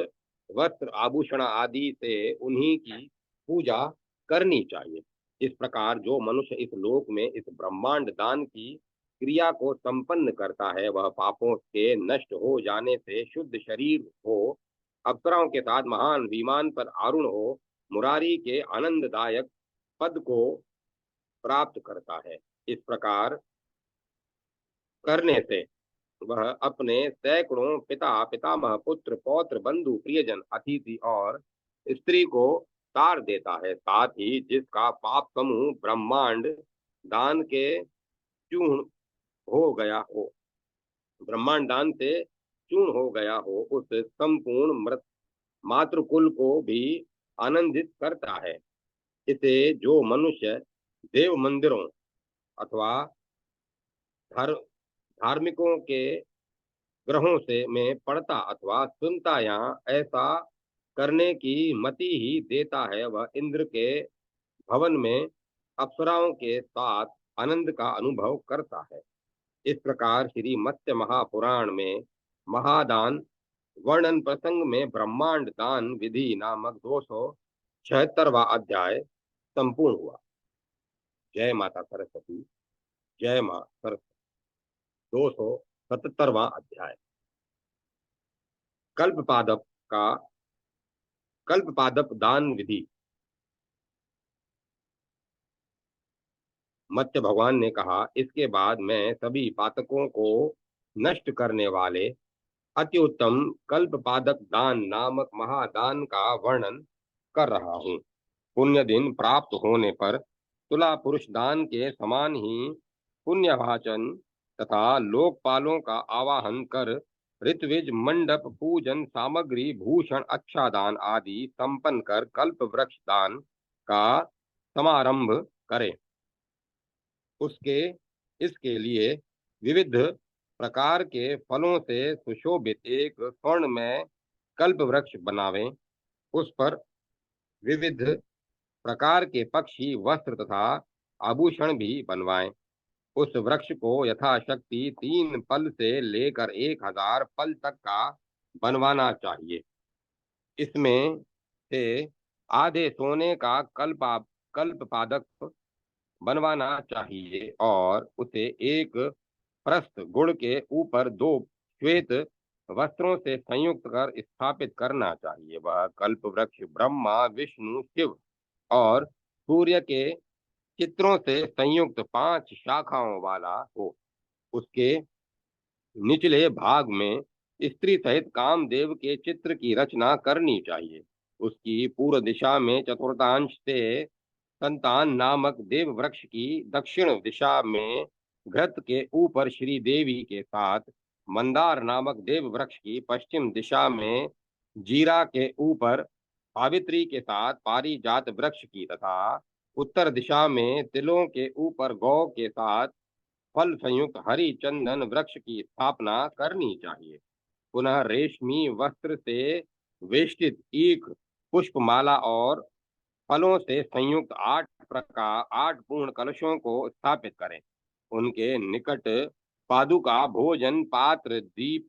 वस्त्र आभूषण आदि से उन्हीं की पूजा करनी चाहिए। इस प्रकार जो मनुष्य इस लोक में इस ब्रह्मांड दान की क्रिया को संपन्न करता है, वह पापों के नष्ट हो जाने से शुद्ध शरीर हो, अप्सराओं के साथ महान विमान पर आरूढ़ हो, मुरारी के आनंददायक पद को प्राप्त करता है। इस प्रकार करने से वह अपने सैकड़ों पिता, पितामह, पुत्र, पौत्र, बंधु, प्रियजन, अतिथि और स्त्री को तार देता है। साथ ही जिसका पाप समूह ब्रह्मांड दान के चूर्ण हो गया हो ब्रह्मांड दान से चूर्ण हो गया हो, उस संपूर्ण मृत मातृकुल को भी आनंदित करता है। इसे जो मनुष्य देव मंदिरों अथवा धर, धार्मिकों के ग्रहों से में पढ़ता अथवा सुनता या ऐसा करने की मति ही देता है, वह इंद्र के भवन में अप्सराओं के साथ आनंद का अनुभव करता है। इस प्रकार श्री मत्स्य महापुराण में महादान वर्णन प्रसंग में ब्रह्मांड दान विधि नामक 276वां अध्याय संपूर्ण हुआ। जय माता सरस्वती। जय मां सरस्वती। 277वां अध्याय कल्पपादप का कल्पपादप दान विधि। मत्स्य भगवान ने कहा, इसके बाद मैं सभी पातकों को नष्ट करने वाले अति उत्तम कल्पपादक दान नामक महादान का वर्णन कर रहा हूँ। पुण्य दिन प्राप्त होने पर तुला पुरुष दान के समान ही पुण्यवाचन तथा लोकपालों का आवाहन कर ऋत्विज मंडप पूजन सामग्री भूषण अच्छादान आदि संपन्न कर कल्प वृक्ष दान का समारंभ करें। उसके इसके लिए विविध प्रकार के फलों से सुशोभित एक स्वर्ण में कल्प वृक्ष बनावें। उस पर विविध प्रकार के पक्षी, वस्त्र तथा आभूषण भी बनवाएं। उस वृक्ष को यथाशक्ति 3 पल से लेकर 1000 पल तक का बनवाना चाहिए। इसमें से आधे सोने का कल्प पादप बनवाना चाहिए और उसे एक प्रस्थ गुण के ऊपर 2 श्वेत वस्त्रों से संयुक्त कर स्थापित करना चाहिए। वह कल्प वृक्ष ब्रह्मा, विष्णु, शिव और सूर्य के चित्रों से संयुक्त 5 शाखाओं वाला हो। उसके निचले भाग में स्त्री सहित कामदेव के चित्र की रचना करनी चाहिए। उसकी पूर्व दिशा में चतुर्थांश से संतान नामक देव वृक्ष की, दक्षिण दिशा में घृत के ऊपर श्री देवी के साथ मंदार नामक देव वृक्ष की, पश्चिम दिशा में जीरा के ऊपर सावित्री के साथ पारिजात वृक्ष की तथा उत्तर दिशा में तिलों के ऊपर गौ के साथ फल संयुक्त हरि चंदन वृक्ष की स्थापना करनी चाहिए। पुनः रेशमी वस्त्र से वेष्टित ईख, पुष्पमाला और फलों से संयुक्त 8 पूर्ण कलशों को स्थापित करें। उनके निकट पादुका, भोजन पात्र, दीप,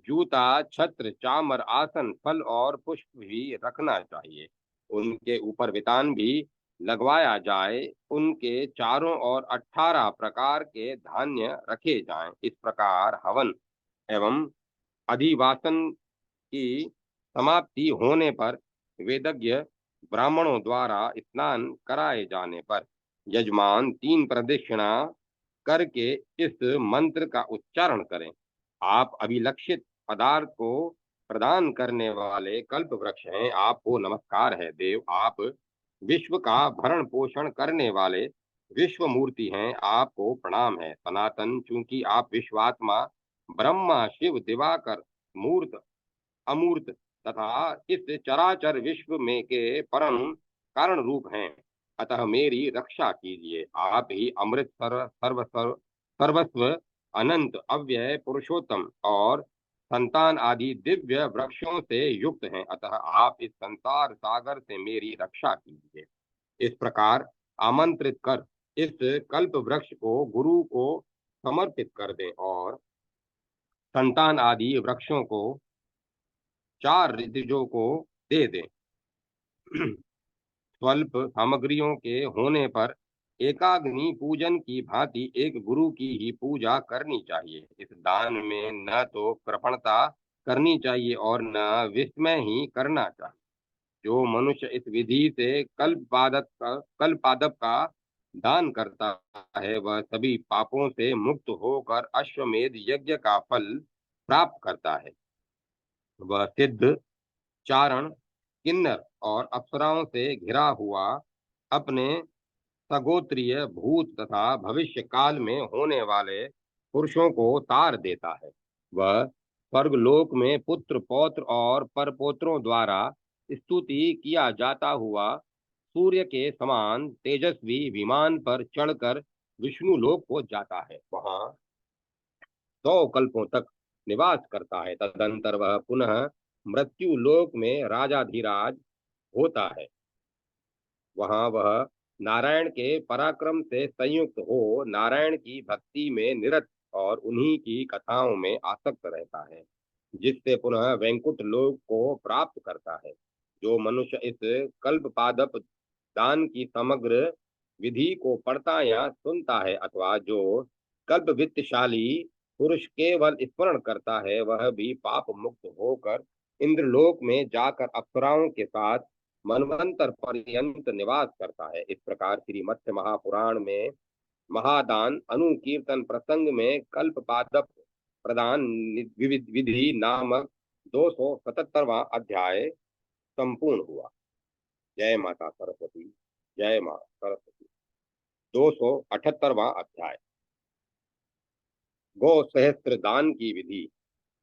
जूता, छत्र, चामर, आसन, फल और पुष्प भी रखना चाहिए। उनके ऊपर वितान भी लगवाया जाए। उनके चारों ओर 18 प्रकार के धान्य रखे जाएं। इस प्रकार हवन एवं अधिवासन की समाप्ति होने पर वेदज्ञ ब्राह्मणों द्वारा स्नान कराए जाने पर यजमान 3 प्रदक्षिणा करके इस मंत्र का उच्चारण करें। आप अभिलक्षित पदार्थ को प्रदान करने वाले कल्प वृक्ष हैं। आपको नमस्कार है देव। आप विश्व का भरण पोषण करने वाले विश्व मूर्ति हैं। आपको प्रणाम है सनातन। चूंकि आप विश्वात्मा ब्रह्मा, शिव, दिवाकर, मूर्त, अमूर्त तथा इस चराचर विश्व में के परम कारण रूप हैं, अतः मेरी रक्षा कीजिए। आप ही अमृत सर्वस्व, अनंत, अव्यय, पुरुषोत्तम और संतान आदि दिव्य वृक्षों से युक्त हैं, अतः आप इस संसार सागर से मेरी रक्षा कीजिए। इस प्रकार आमंत्रित कर इस कल्प वृक्ष को गुरु को समर्पित कर दें और संतान आदि वृक्षों को 4 ऋतुजों को दे दें। स्वल्प सामग्रियों के होने पर एकाग्नि पूजन की भांति एक गुरु की ही पूजा करनी चाहिए। इस दान में न तो कृपणता करनी चाहिए और न विस्मय ही करना चाहिए। जो मनुष्य इस विधि से कल्पादप का दान करता है वह सभी पापों से मुक्त होकर अश्वमेध यज्ञ का फल प्राप्त करता है। वह सिद्ध, चारण, किन्नर और अप्सराओं से घिरा हुआ अपने सगोत्रीय भूत तथा भविष्य काल में होने वाले पुरुषों को तार देता है। वह स्वर्गलोक में पुत्र, पौत्र और परपोत्रों द्वारा स्तुति किया जाता हुआ सूर्य के समान तेजस्वी विमान पर चढ़कर विष्णु लोक को जाता है। वहां 100 कल्पों तक निवास करता है। तदंतर वह पुनः मृत्यु लोक में राजाधिराज होता है। वहां वह नारायण के पराक्रम से संयुक्त हो नारायण की भक्ति में निरत और उन्हीं की कथाओं में आसक्त रहता है, जिससे पुनः वैकुंठ लोक को प्राप्त करता है। जो मनुष्य इस कल्प पादप दान की समग्र विधि को पढ़ता या सुनता है अथवा जो कल्प वित्तशाली पुरुष केवल स्मरण करता है वह भी पाप मुक्त होकर इंद्रलोक में जाकर अप्सराओं के साथ मनवंतर पर्यंत निवास करता है। इस प्रकार श्री मत्स्य महापुराण में महादान अनुकीर्तन प्रसंग में कल्प पादप प्रदान विधि नामक 277वां अध्याय संपूर्ण हुआ। जय माता सरस्वती। जय मां सरस्वती। 278वां अध्याय गो सहस्त्र दान की विधि।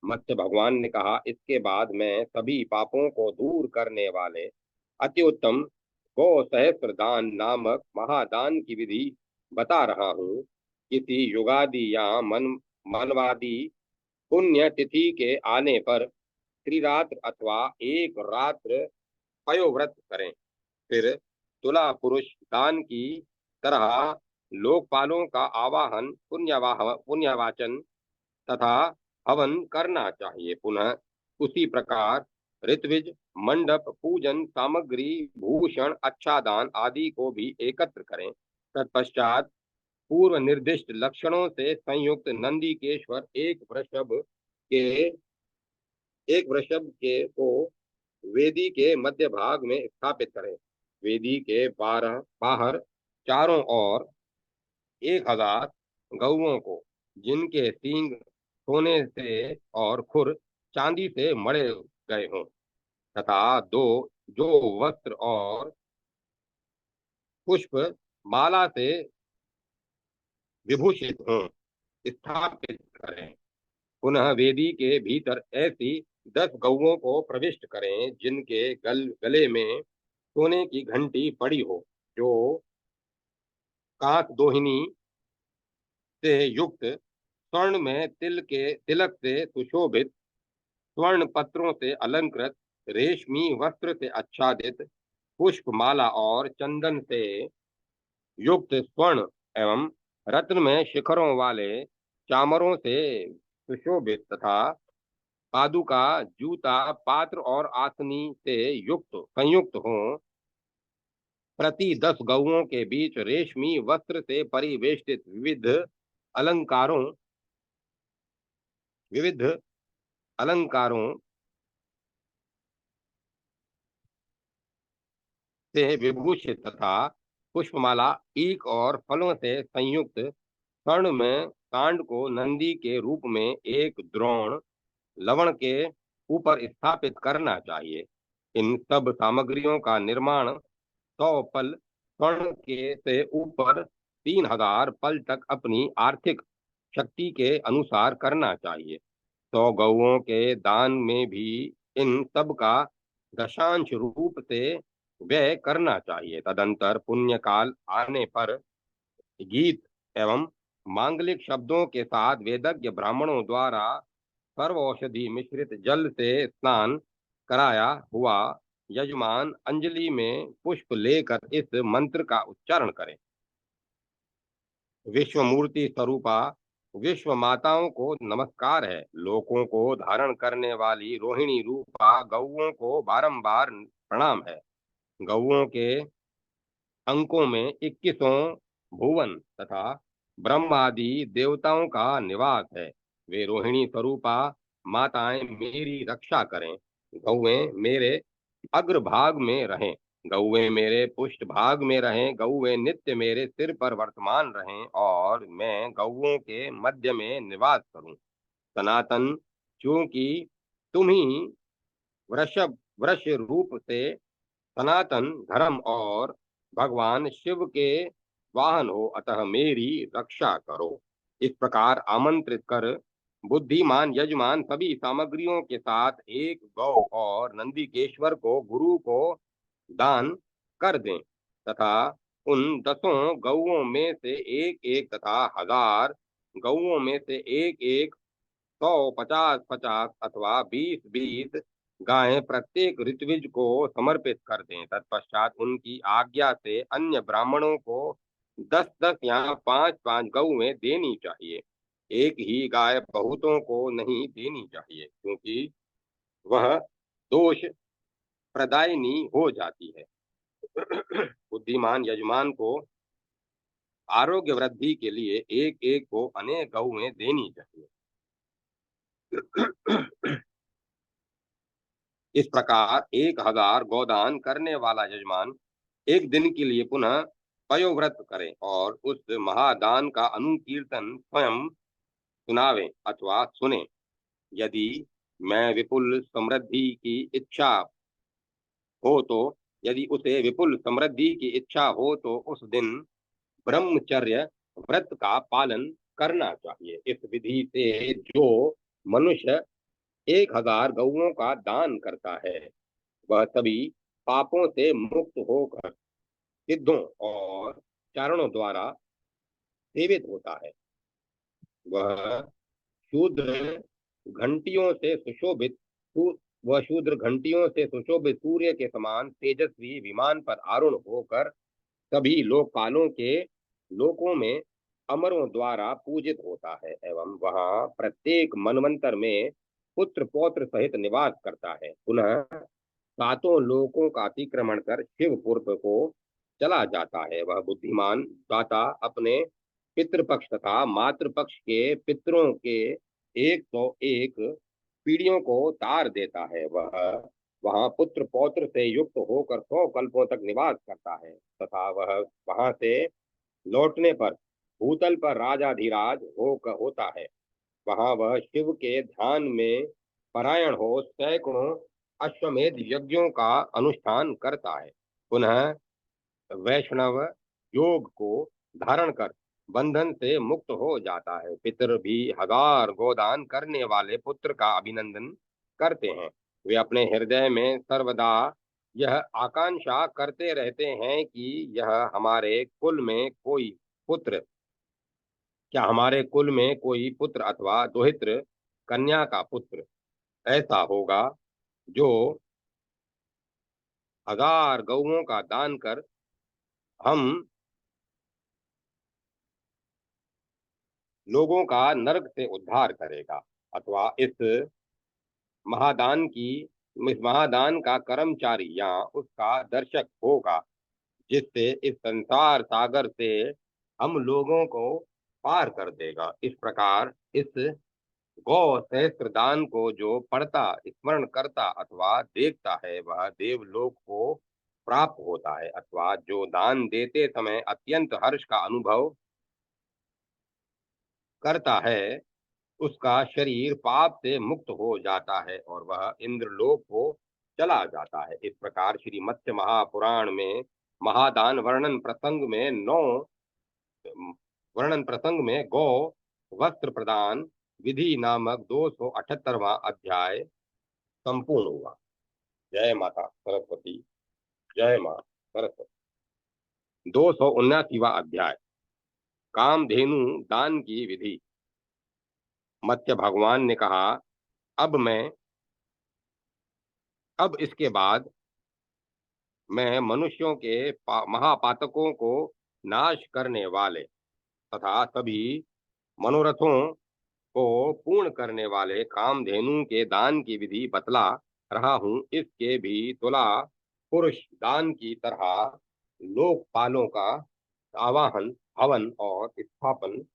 मत्स्य भगवान ने कहा, इसके बाद मैं सभी पापों को दूर करने वाले अति उत्तम गो सहस्त्र दान नामक महादान की विधि बता रहा हूँ। किसी युगादि या मनवादि पुण्य तिथि के आने पर त्रिरात्र अथवा एक रात्र पयोव्रत करें। फिर तुला पुरुष दान की तरह लोकपालों का आवाहन पुण्यवाचन तथा हवन करना चाहिए। पुनः उसी प्रकार ऋत्विज मंडप पूजन सामग्री भूषण अच्छादान आदि को भी एकत्र करें। तत्पश्चात पूर्व निर्दिष्ट लक्षणों से संयुक्त नंदीकेश्वर के एक वृषभ के को वेदी के मध्य भाग में स्थापित करें। वेदी के बाहर चारों ओर 1000 गौओं को, जिनके सींग सोने से और खुर चांदी से मढ़े गए हों तथा दो जो वस्त्र और पुष्प माला से विभूषित हों, स्थापित करें। पुनः वेदी के भीतर ऐसी 10 गौओं को प्रविष्ट करें जिनके गले में सोने की घंटी पड़ी हो, जो कांच दोहिनी से युक्त स्वर्ण में तिलक से सुशोभित, स्वर्ण पत्रों से अलंकृत, रेशमी वस्त्र से आच्छादित, पुष्पमाला और चंदन से युक्त स्वर्ण एवं रत्न में शिखरों वाले चामरों से सुशोभित तथा पादुका जूता पात्र और आसनी से युक्त संयुक्त हों। प्रति 10 गौओं के बीच रेशमी वस्त्र से परिवेष्टित अलंकारों विविध अलंकारों से विभूषित तथा पुष्पमाला ईख और फलों से संयुक्त स्वर्ण में कांड को नंदी के रूप में एक द्रोण लवण के ऊपर स्थापित करना चाहिए। इन सब सामग्रियों का निर्माण 100 पल स्वर्ण के से ऊपर 3000 पल तक अपनी आर्थिक शक्ति के अनुसार करना चाहिए। 100 गौओं के दान में भी इन सब का दशांश रूप से व्यय करना चाहिए। तदंतर पुण्य काल आने पर गीत एवं मांगलिक शब्दों के साथ वेदज्ञ ब्राह्मणों द्वारा सर्व औषधि मिश्रित जल से स्नान कराया हुआ यजमान अंजलि में पुष्प लेकर इस मंत्र का उच्चारण करें। विश्व मूर्ति स्वरूपा विश्व माताओं को नमस्कार है। लोकों को धारण करने वाली रोहिणी रूपा गौओं को बारंबार प्रणाम है। गौओं के अंकों में 21 भुवन तथा ब्रह्मादि देवताओं का निवास है। वे रोहिणी स्वरूपा माताएं मेरी रक्षा करें। गौएं मेरे अग्रभाग में रहें, गौएं मेरे पुष्ट भाग में रहें, गौएं नित्य मेरे सिर पर वर्तमान रहें और मैं गौओं के मध्य में निवास करूं। सनातन, क्योंकि तुम ही वृष रूप से सनातन धर्म और भगवान शिव के वाहन हो, अतः मेरी रक्षा करो। इस प्रकार आमंत्रित कर बुद्धिमान यजमान सभी सामग्रियों के साथ एक गौ और नंदीकेश्वर को गुरु को दान कर दें तथा उन 10 गौओं में से एक एक तथा 1000 गौओं में से एक एक 100, 50, 50 अथवा 20, 20 गायें प्रत्येक ऋत्विज को समर्पित कर दें। तत्पश्चात उनकी आज्ञा से अन्य ब्राह्मणों को 10-10 या 5-5 गौएं देनी चाहिए। एक ही गाय बहुतों को नहीं देनी चाहिए, क्योंकि वह दोष प्रदायिनी हो जाती है। बुद्धिमान यजमान को आरोग्य वृद्धि के लिए एक एक को अनेक गौएं देनी चाहिए। इस प्रकार 1000 गोदान करने वाला यजमान एक दिन के लिए पुनः पयोव्रत करे और उस महादान का अनुकीर्तन स्वयं सुनावे अथवा सुने। यदि मैं विपुल समृद्धि की इच्छा हो तो यदि उसे विपुल समृद्धि की इच्छा हो तो उस दिन ब्रह्मचर्य व्रत का पालन करना चाहिए। इस विधि से जो मनुष्य 1000 गौओं का दान करता है, वह सभी पापों से मुक्त होकर सिद्धों और चारणों द्वारा सेवित होता है। वह शूद्र घंटियों से सुशोभित वह शूद्र घंटियों से सुशोभित सूर्य के समान तेजस्वी विमान पर आरूढ़ होकर सभी लोकपालों के लोकों में अमरों द्वारा पूजित होता है एवं वहां प्रत्येक मनवंतर में पुत्र पौत्र सहित निवास करता है। पुनः सातों लोकों का अतिक्रमण कर शिवपुर को चला जाता है। वह बुद्धिमान दाता अपने पितृपक्ष तथा मातृपक्ष के पितरों के 101 पीढ़ियों को तार देता है। वह वहां पुत्र पौत्र से युक्त होकर 100 कल्पों तक निवास करता है तथा वह वहां से लौटने पर भूतल पर राजाधिराज होता है। वहां वह शिव के ध्यान में परायण हो सैकड़ों अश्वमेध यज्ञों का अनुष्ठान करता है। पुनः वैष्णव योग को धारण कर बंधन से मुक्त हो जाता है। पितर भी 1000 गोदान करने वाले पुत्र का अभिनंदन करते हैं। वे अपने हृदय में सर्वदा यह आकांक्षा करते रहते हैं कि यह हमारे कुल में कोई पुत्र क्या हमारे कुल में कोई पुत्र अथवा दोहित्र कन्या का पुत्र ऐसा होगा जो 1000 गौओं का दान कर हम लोगों का नरक से उद्धार करेगा अथवा इस महादान का कर्मचारी या उसका दर्शक होगा जिससे इस संसार सागर से हम लोगों को पार कर देगा। इस प्रकार इस गौ सहस्त्र दान को जो पढ़ता स्मरण करता अथवा देखता है वह देवलोक को प्राप्त होता है अथवा जो दान देते समय अत्यंत हर्ष का अनुभव करता है उसका शरीर पाप से मुक्त हो जाता है और वह इंद्रलोक को चला जाता है। इस प्रकार श्री मत्स्य महापुराण में महादान वर्णन प्रसंग में गौ वस्त्र प्रदान विधि नामक 278वां अध्याय संपूर्ण हुआ। जय माता सरस्वती। जय मां सरस्वती। 279वां अध्याय कामधेनु दान की विधि। मत्स्य भगवान ने कहा, अब इसके बाद मैं मनुष्यों के महापातकों को नाश करने वाले तथा सभी मनोरथों को पूर्ण करने वाले कामधेनु के दान की विधि बतला रहा हूं। इसके भी तुला पुरुष दान की तरह लोकपालों का आवाहन हवन और स्थापन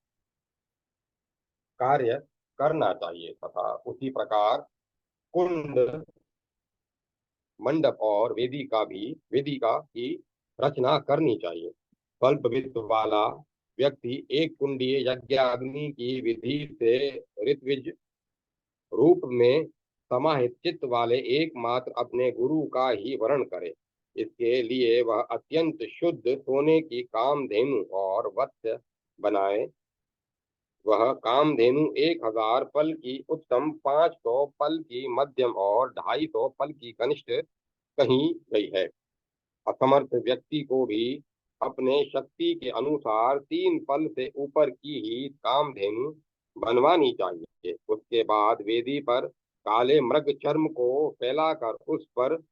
कार्य करना चाहिए तथा उसी प्रकार कुंड मंडप और वेदिका की रचना करनी चाहिए। कल्प वित्त वाला व्यक्ति एक कुंडीय यज्ञाग्नि की विधि से ऋत्विज रूप में समाहित चित्त वाले एकमात्र अपने गुरु का ही वर्ण करे। इसके लिए वह अत्यंत शुद्ध सोने की कामधेनु और वत्स बनाए। वह कामधेनु 1000 पल की उत्तम, 500 पल की मध्यम और 250 पल की कनिष्ठ कही गई है। असमर्थ व्यक्ति को भी अपने शक्ति के अनुसार 3 पल से ऊपर की ही कामधेनु बनवानी चाहिए। उसके बाद वेदी पर काले मृग चर्म को फैलाकर उस पर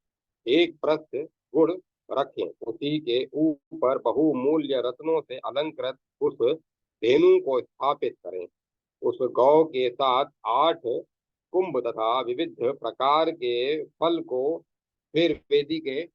एक प्रस्थ गुड़ रखें। उसी के ऊपर बहुमूल्य रत्नों से अलंकृत उस धेनु को स्थापित करें। उस गौ के साथ 8 कुंभ तथा विविध प्रकार के फल को फिर वेदी के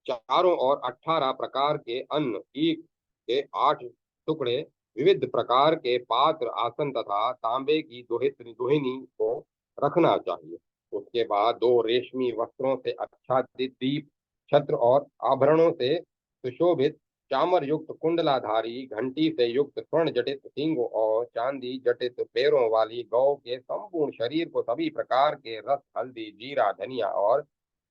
चारों ओर 18 प्रकार के अन्न, ईख के 8 टुकड़े, विविध प्रकार के पात्र, आसन तथा तांबे की दोहिनी को रखना चाहिए। उसके बाद 2 रेशमी वस्त्रों से आच्छादित दीप, छत्र और आभरणों से सुशोभित चामर युक्त कुंडलाधारी घंटी से युक्त स्वर्ण जटित सींगों और चांदी जटित पैरों वाली गौ के संपूर्ण शरीर को सभी प्रकार के रस, हल्दी, जीरा, धनिया और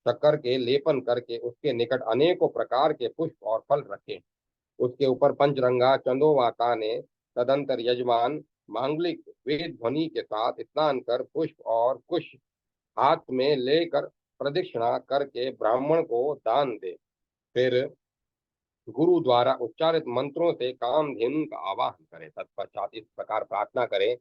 शक्कर के लेपन करके उसके निकट अनेकों प्रकार के पुष्प और फल रखे। उसके ऊपर पंचरंगा चंदोवा ताने। तदंतर यजमान मांगलिक वेद ध्वनि के साथ स्नान कर पुष्प और कुश हाथ में लेकर प्रदक्षिणा करके ब्राह्मण को दान दे। फिर गुरु द्वारा उच्चारित मंत्रों से कामधेनु का आवाहन करे। तत्पश्चात इस प्रकार प्रार्थना करें,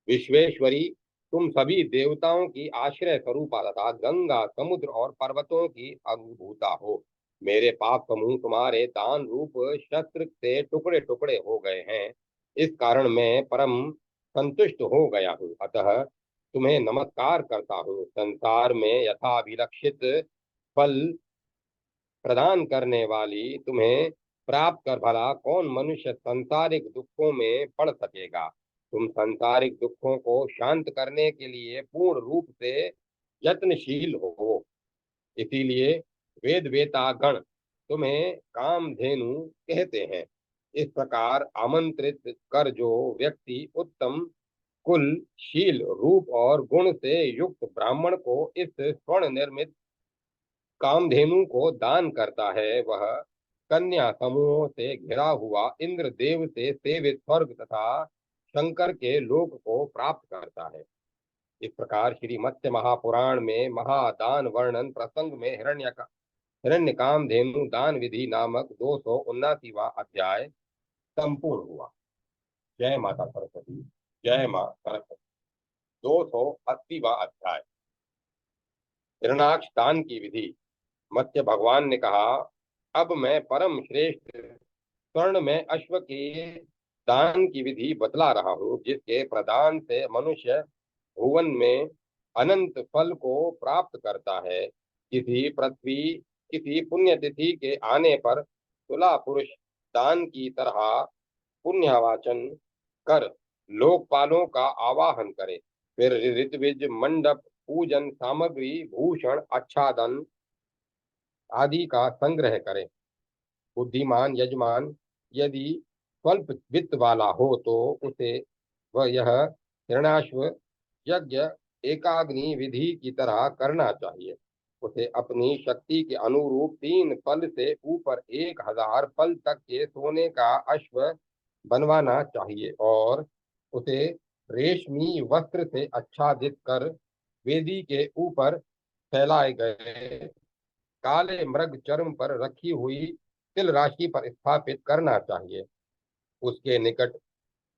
विश्वेश्वरी तुम सभी देवताओं की आश्रय स्वरूपा तथा गंगा समुद्र और पर्वतों की अभिभूता हो। मेरे पाप समूह तुम्हारे दान रूप शस्त्र से टुकड़े टुकड़े हो गए हैं। इस कारण मैं परम संतुष्ट हो गया हूँ, अतः तुम्हें नमस्कार करता हूँ। संसार में यथाभिलक्षित फल प्रदान करने वाली तुम्हें प्राप्त कर भला कौन मनुष्य सांसारिक दुखों में पड़ सकेगा। तुम सांसारिक दुखों को शांत करने के लिए पूर्ण रूप से यत्नशील हो। इसीलिए वेद वेता गण तुम्हें कामधेनु कहते हैं। इस प्रकार आमंत्रित कर जो व्यक्ति उत्तम कुल शील रूप और गुण से युक्त ब्राह्मण को इस स्वर्ण निर्मित कामधेनु को दान करता है, वह कन्या समूहों से घिरा हुआ इंद्र देव से सेवित स्वर्ग तथा शंकर के लोक को प्राप्त करता है। इस प्रकार श्री मत्स्य महापुराण में महादान वर्णन प्रसंग में हिरण्य कामधेनु दान विधि नामक 279वां अध्याय संपूर्ण हुआ। जय माता सरस्वती। जय मां सरस्वती। 280वां अध्याय हिरणाक्ष दान की विधि। मत्स्य भगवान ने कहा, अब मैं परम श्रेष्ठ स्वर्ण में अश्व के दान की विधि बतला रहा हूँ, जिसके प्रदान से मनुष्य भुवन में अनंत फल को प्राप्त करता है। किसी पुण्यतिथि के आने पर तुला पुरुष दान की तरह पुण्यवाचन कर लोकपालों का आवाहन करे, फिर ऋत्विज मंडप पूजन सामग्री भूषण आच्छादन आदि का संग्रह करे। बुद्धिमान यजमान यदि स्वल्प वित्त वाला हो तो उसे वह यह हिरणाश्व यज्ञ एकाग्नि विधि की तरह करना चाहिए। उसे अपनी शक्ति के अनुरूप 3 फल से ऊपर 1000 फल तक के सोने का अश्व बनवाना चाहिए और उसे रेशमी वस्त्र से आच्छादित कर वेदी के ऊपर फैलाए गए काले मृग चर्म पर रखी हुई तिल राशि पर स्थापित करना चाहिए। उसके निकट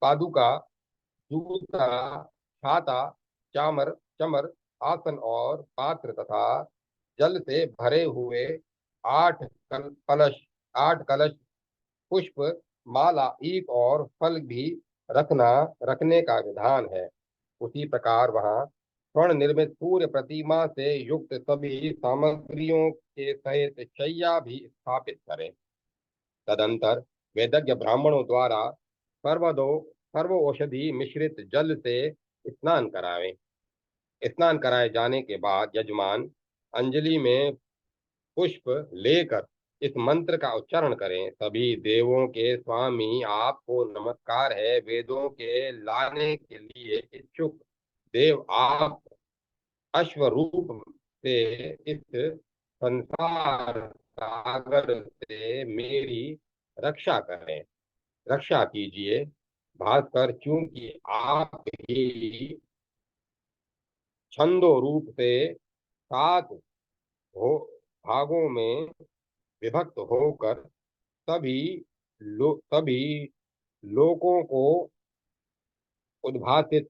पादुका जूता छाता चामर चमर आसन और पात्र तथा जल से भरे हुए 8 कलश पुष्प माला ईख और फल भी रखने का विधान है। उसी प्रकार वहां स्वर्ण निर्मित सूर्य प्रतिमा से युक्त सभी सामग्रियों के सहित शैया भी स्थापित करें। तदंतर वेदज्ञ ब्राह्मणों द्वारा सर्वदो सर्व औषधि मिश्रित जल से स्नान करावें। स्नान कराए जाने के बाद यजमान अंजलि में पुष्प लेकर इस मंत्र का उच्चारण करें। सभी देवों के स्वामी आपको नमस्कार है। वेदों के लाने के लिए इच्छुक देव आप अश्वरूप से इस संसार सागर से मेरी रक्षा करें, रक्षा कीजिए। भास्कर चूंकि आप ही छंदो रूप से 7 हो भागों में विभक्त होकर सभी लोकों को उद्भासित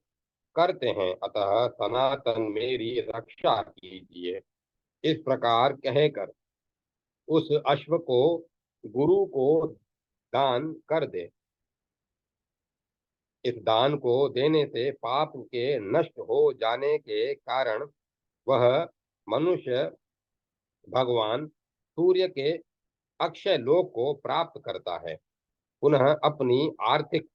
करते हैं, अतः सनातन मेरी रक्षा कीजिए। इस प्रकार कहकर उस अश्व को गुरु को दान कर दे। इस दान को देने से पाप के नष्ट हो जाने के कारण वह मनुष्य भगवान सूर्य के अक्षय लोक को प्राप्त करता है। पुनः अपनी आर्थिक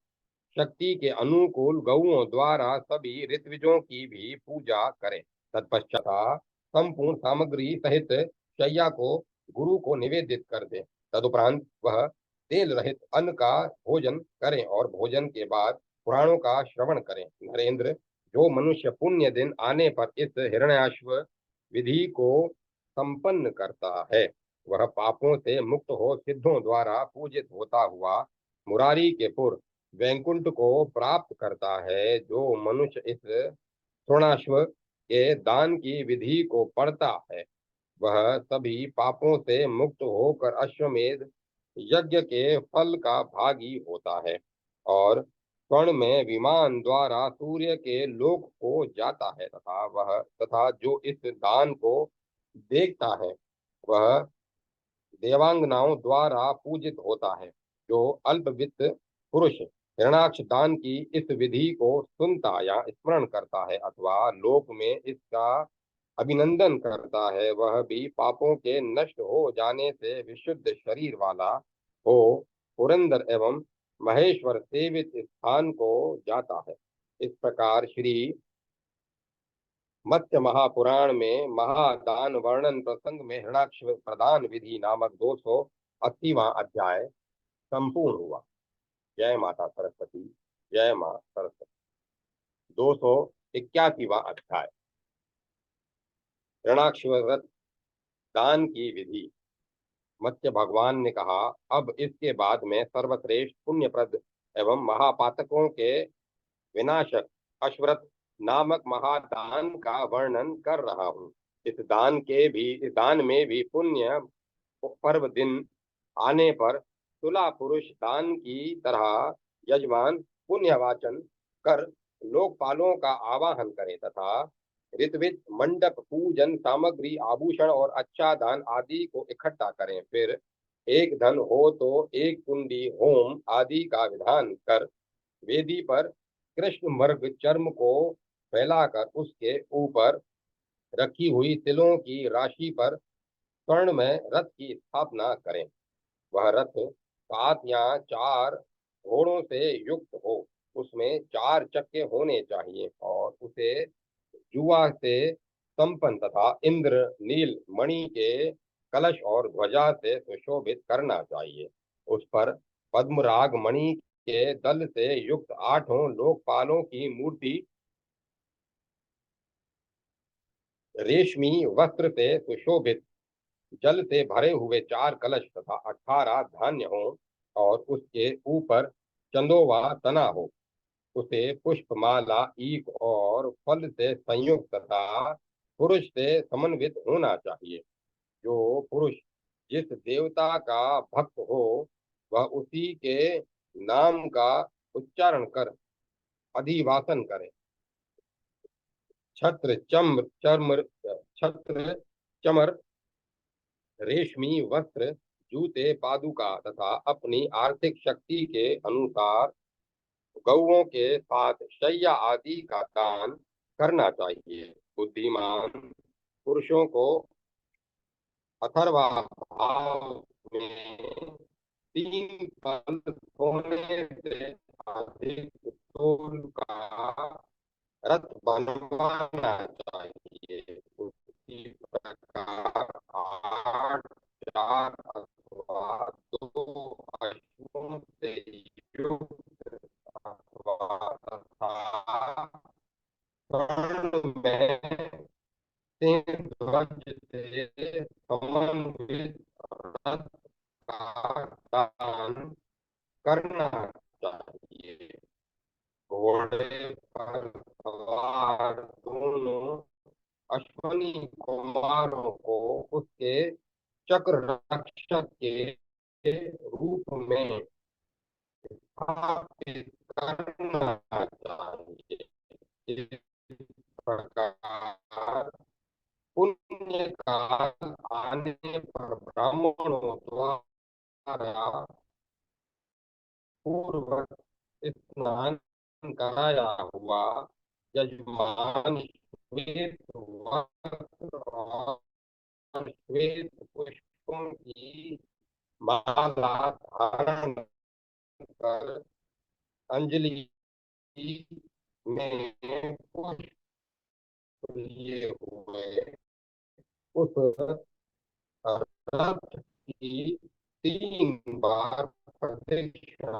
शक्ति के अनुकूल गौओं द्वारा सभी ऋत्विजों की भी पूजा करें। तत्पश्चात संपूर्ण सामग्री सहित शैया को गुरु को निवेदित कर दे। तदुपरांत वह तेल रहित अन्न का भोजन करें और भोजन के बाद पुराणों का श्रवण करें। नरेंद्र, जो मनुष्य पुण्य दिन आने पर इस हिरण्याश्व विधि को संपन्न करता है, वह पापों से मुक्त हो सिद्धों द्वारा पूजित होता हुआ मुरारी के पुर वैकुंठ को प्राप्त करता है। जो मनुष्य इस स्वर्णाश्व के दान की विधि को पढ़ता है, वह सभी पापों से मुक्त होकर अश्वमेध यज्ञ के फल का भागी होता है और स्वर्ण में विमान द्वारा सूर्य के लोक को जाता है, तथा जो इस दान को देखता है वह देवांगनाओं द्वारा पूजित होता है। जो अल्पवित्त पुरुष हिरणाक्ष दान की इस विधि को सुनता या स्मरण करता है अथवा लोक में इसका अभिनंदन करता है, वह भी पापों के नष्ट हो जाने से विशुद्ध शरीर वाला हो पुरंदर एवं महेश्वर सेवित स्थान को जाता है। इस प्रकार श्री मत्स्य महापुराण में महादान वर्णन प्रसंग में हृणाक्ष प्रदान विधि नामक 280वां अध्याय संपूर्ण हुआ। जय माता सरस्वती। जय मां सरस्वती। 281वां अध्याय हृणाक्ष व्रत दान की विधि। मत्स्य भगवान ने कहा, अब इसके बाद में सर्वश्रेष्ठ पुण्यप्रद एवं महापातकों के विनाशक अश्वरथ नामक महादान का वर्णन कर रहा हूँ। इस दान में भी पुण्य पर्व दिन आने पर तुला पुरुष दान की तरह यजमान पुण्यवाचन कर लोकपालों का आवाहन करें तथा ऋत्विज मंडप पूजन सामग्री आभूषण और अच्छा दान आदि को इकट्ठा करें। फिर एक धन हो तो एक कुंडी होम आदि का विधान कर वेदी पर कृष्ण मृग चर्म को फैलाकर उसके ऊपर रखी हुई तिलों की राशि पर स्वर्ण में रथ की स्थापना करें। वह रथ 7 या 4 घोड़ों से युक्त हो, उसमें 4 चक्के होने चाहिए और उसे जुआ से संपन्न तथा इंद्र नील मणि के कलश और ध्वजा से सुशोभित करना चाहिए। उस पर पद्मराग मणि के दल से युक्त 8 लोकपालों की मूर्ति रेशमी वस्त्र से सुशोभित जल से भरे हुए 4 कलश तथा 18 धान्य हो और उसके ऊपर चंदोवा तना हो। उसे पुष्पमाला ईख और फल से संयुक्त तथा पुरुष से समन्वित होना चाहिए। जो पुरुष जिस देवता का भक्त हो वह उसी के नाम का उच्चारण कर अधिवासन करे। छत्र चम्र चर्म छत्र चमर रेशमी वस्त्र जूते पादुका तथा अपनी आर्थिक शक्ति के अनुसार गौओं के साथ शैया आदि का दान करना चाहिए। बुद्धिमान पुरुषों को अथर्वा भाव में 3 फल सोने से अधिक तोल का रथ बनवाना चाहिए। उसी प्रकार 8 4 अथवा 2 अश्वों से युक्त अथवा तथा स्वर्ण में सिंह ध्वज से समन्वित रथ का दान करना चाहिए। घोड़े पर सवार दोनों अश्वनी कुमारों को उसके चक्र रक्षक के रूप में स्थापित करना चाहिए। इस प्रकार पुण्य काल आने पर ब्राह्मणों द्वारा पूर्वक स्नान कराया हुआ यजमान श्वेत वस्त्र और श्वेत पुष्पों की माला धारण कर अंजलि में पुष्प लिए हुए उस रथ की 3 बार प्रदक्षिणा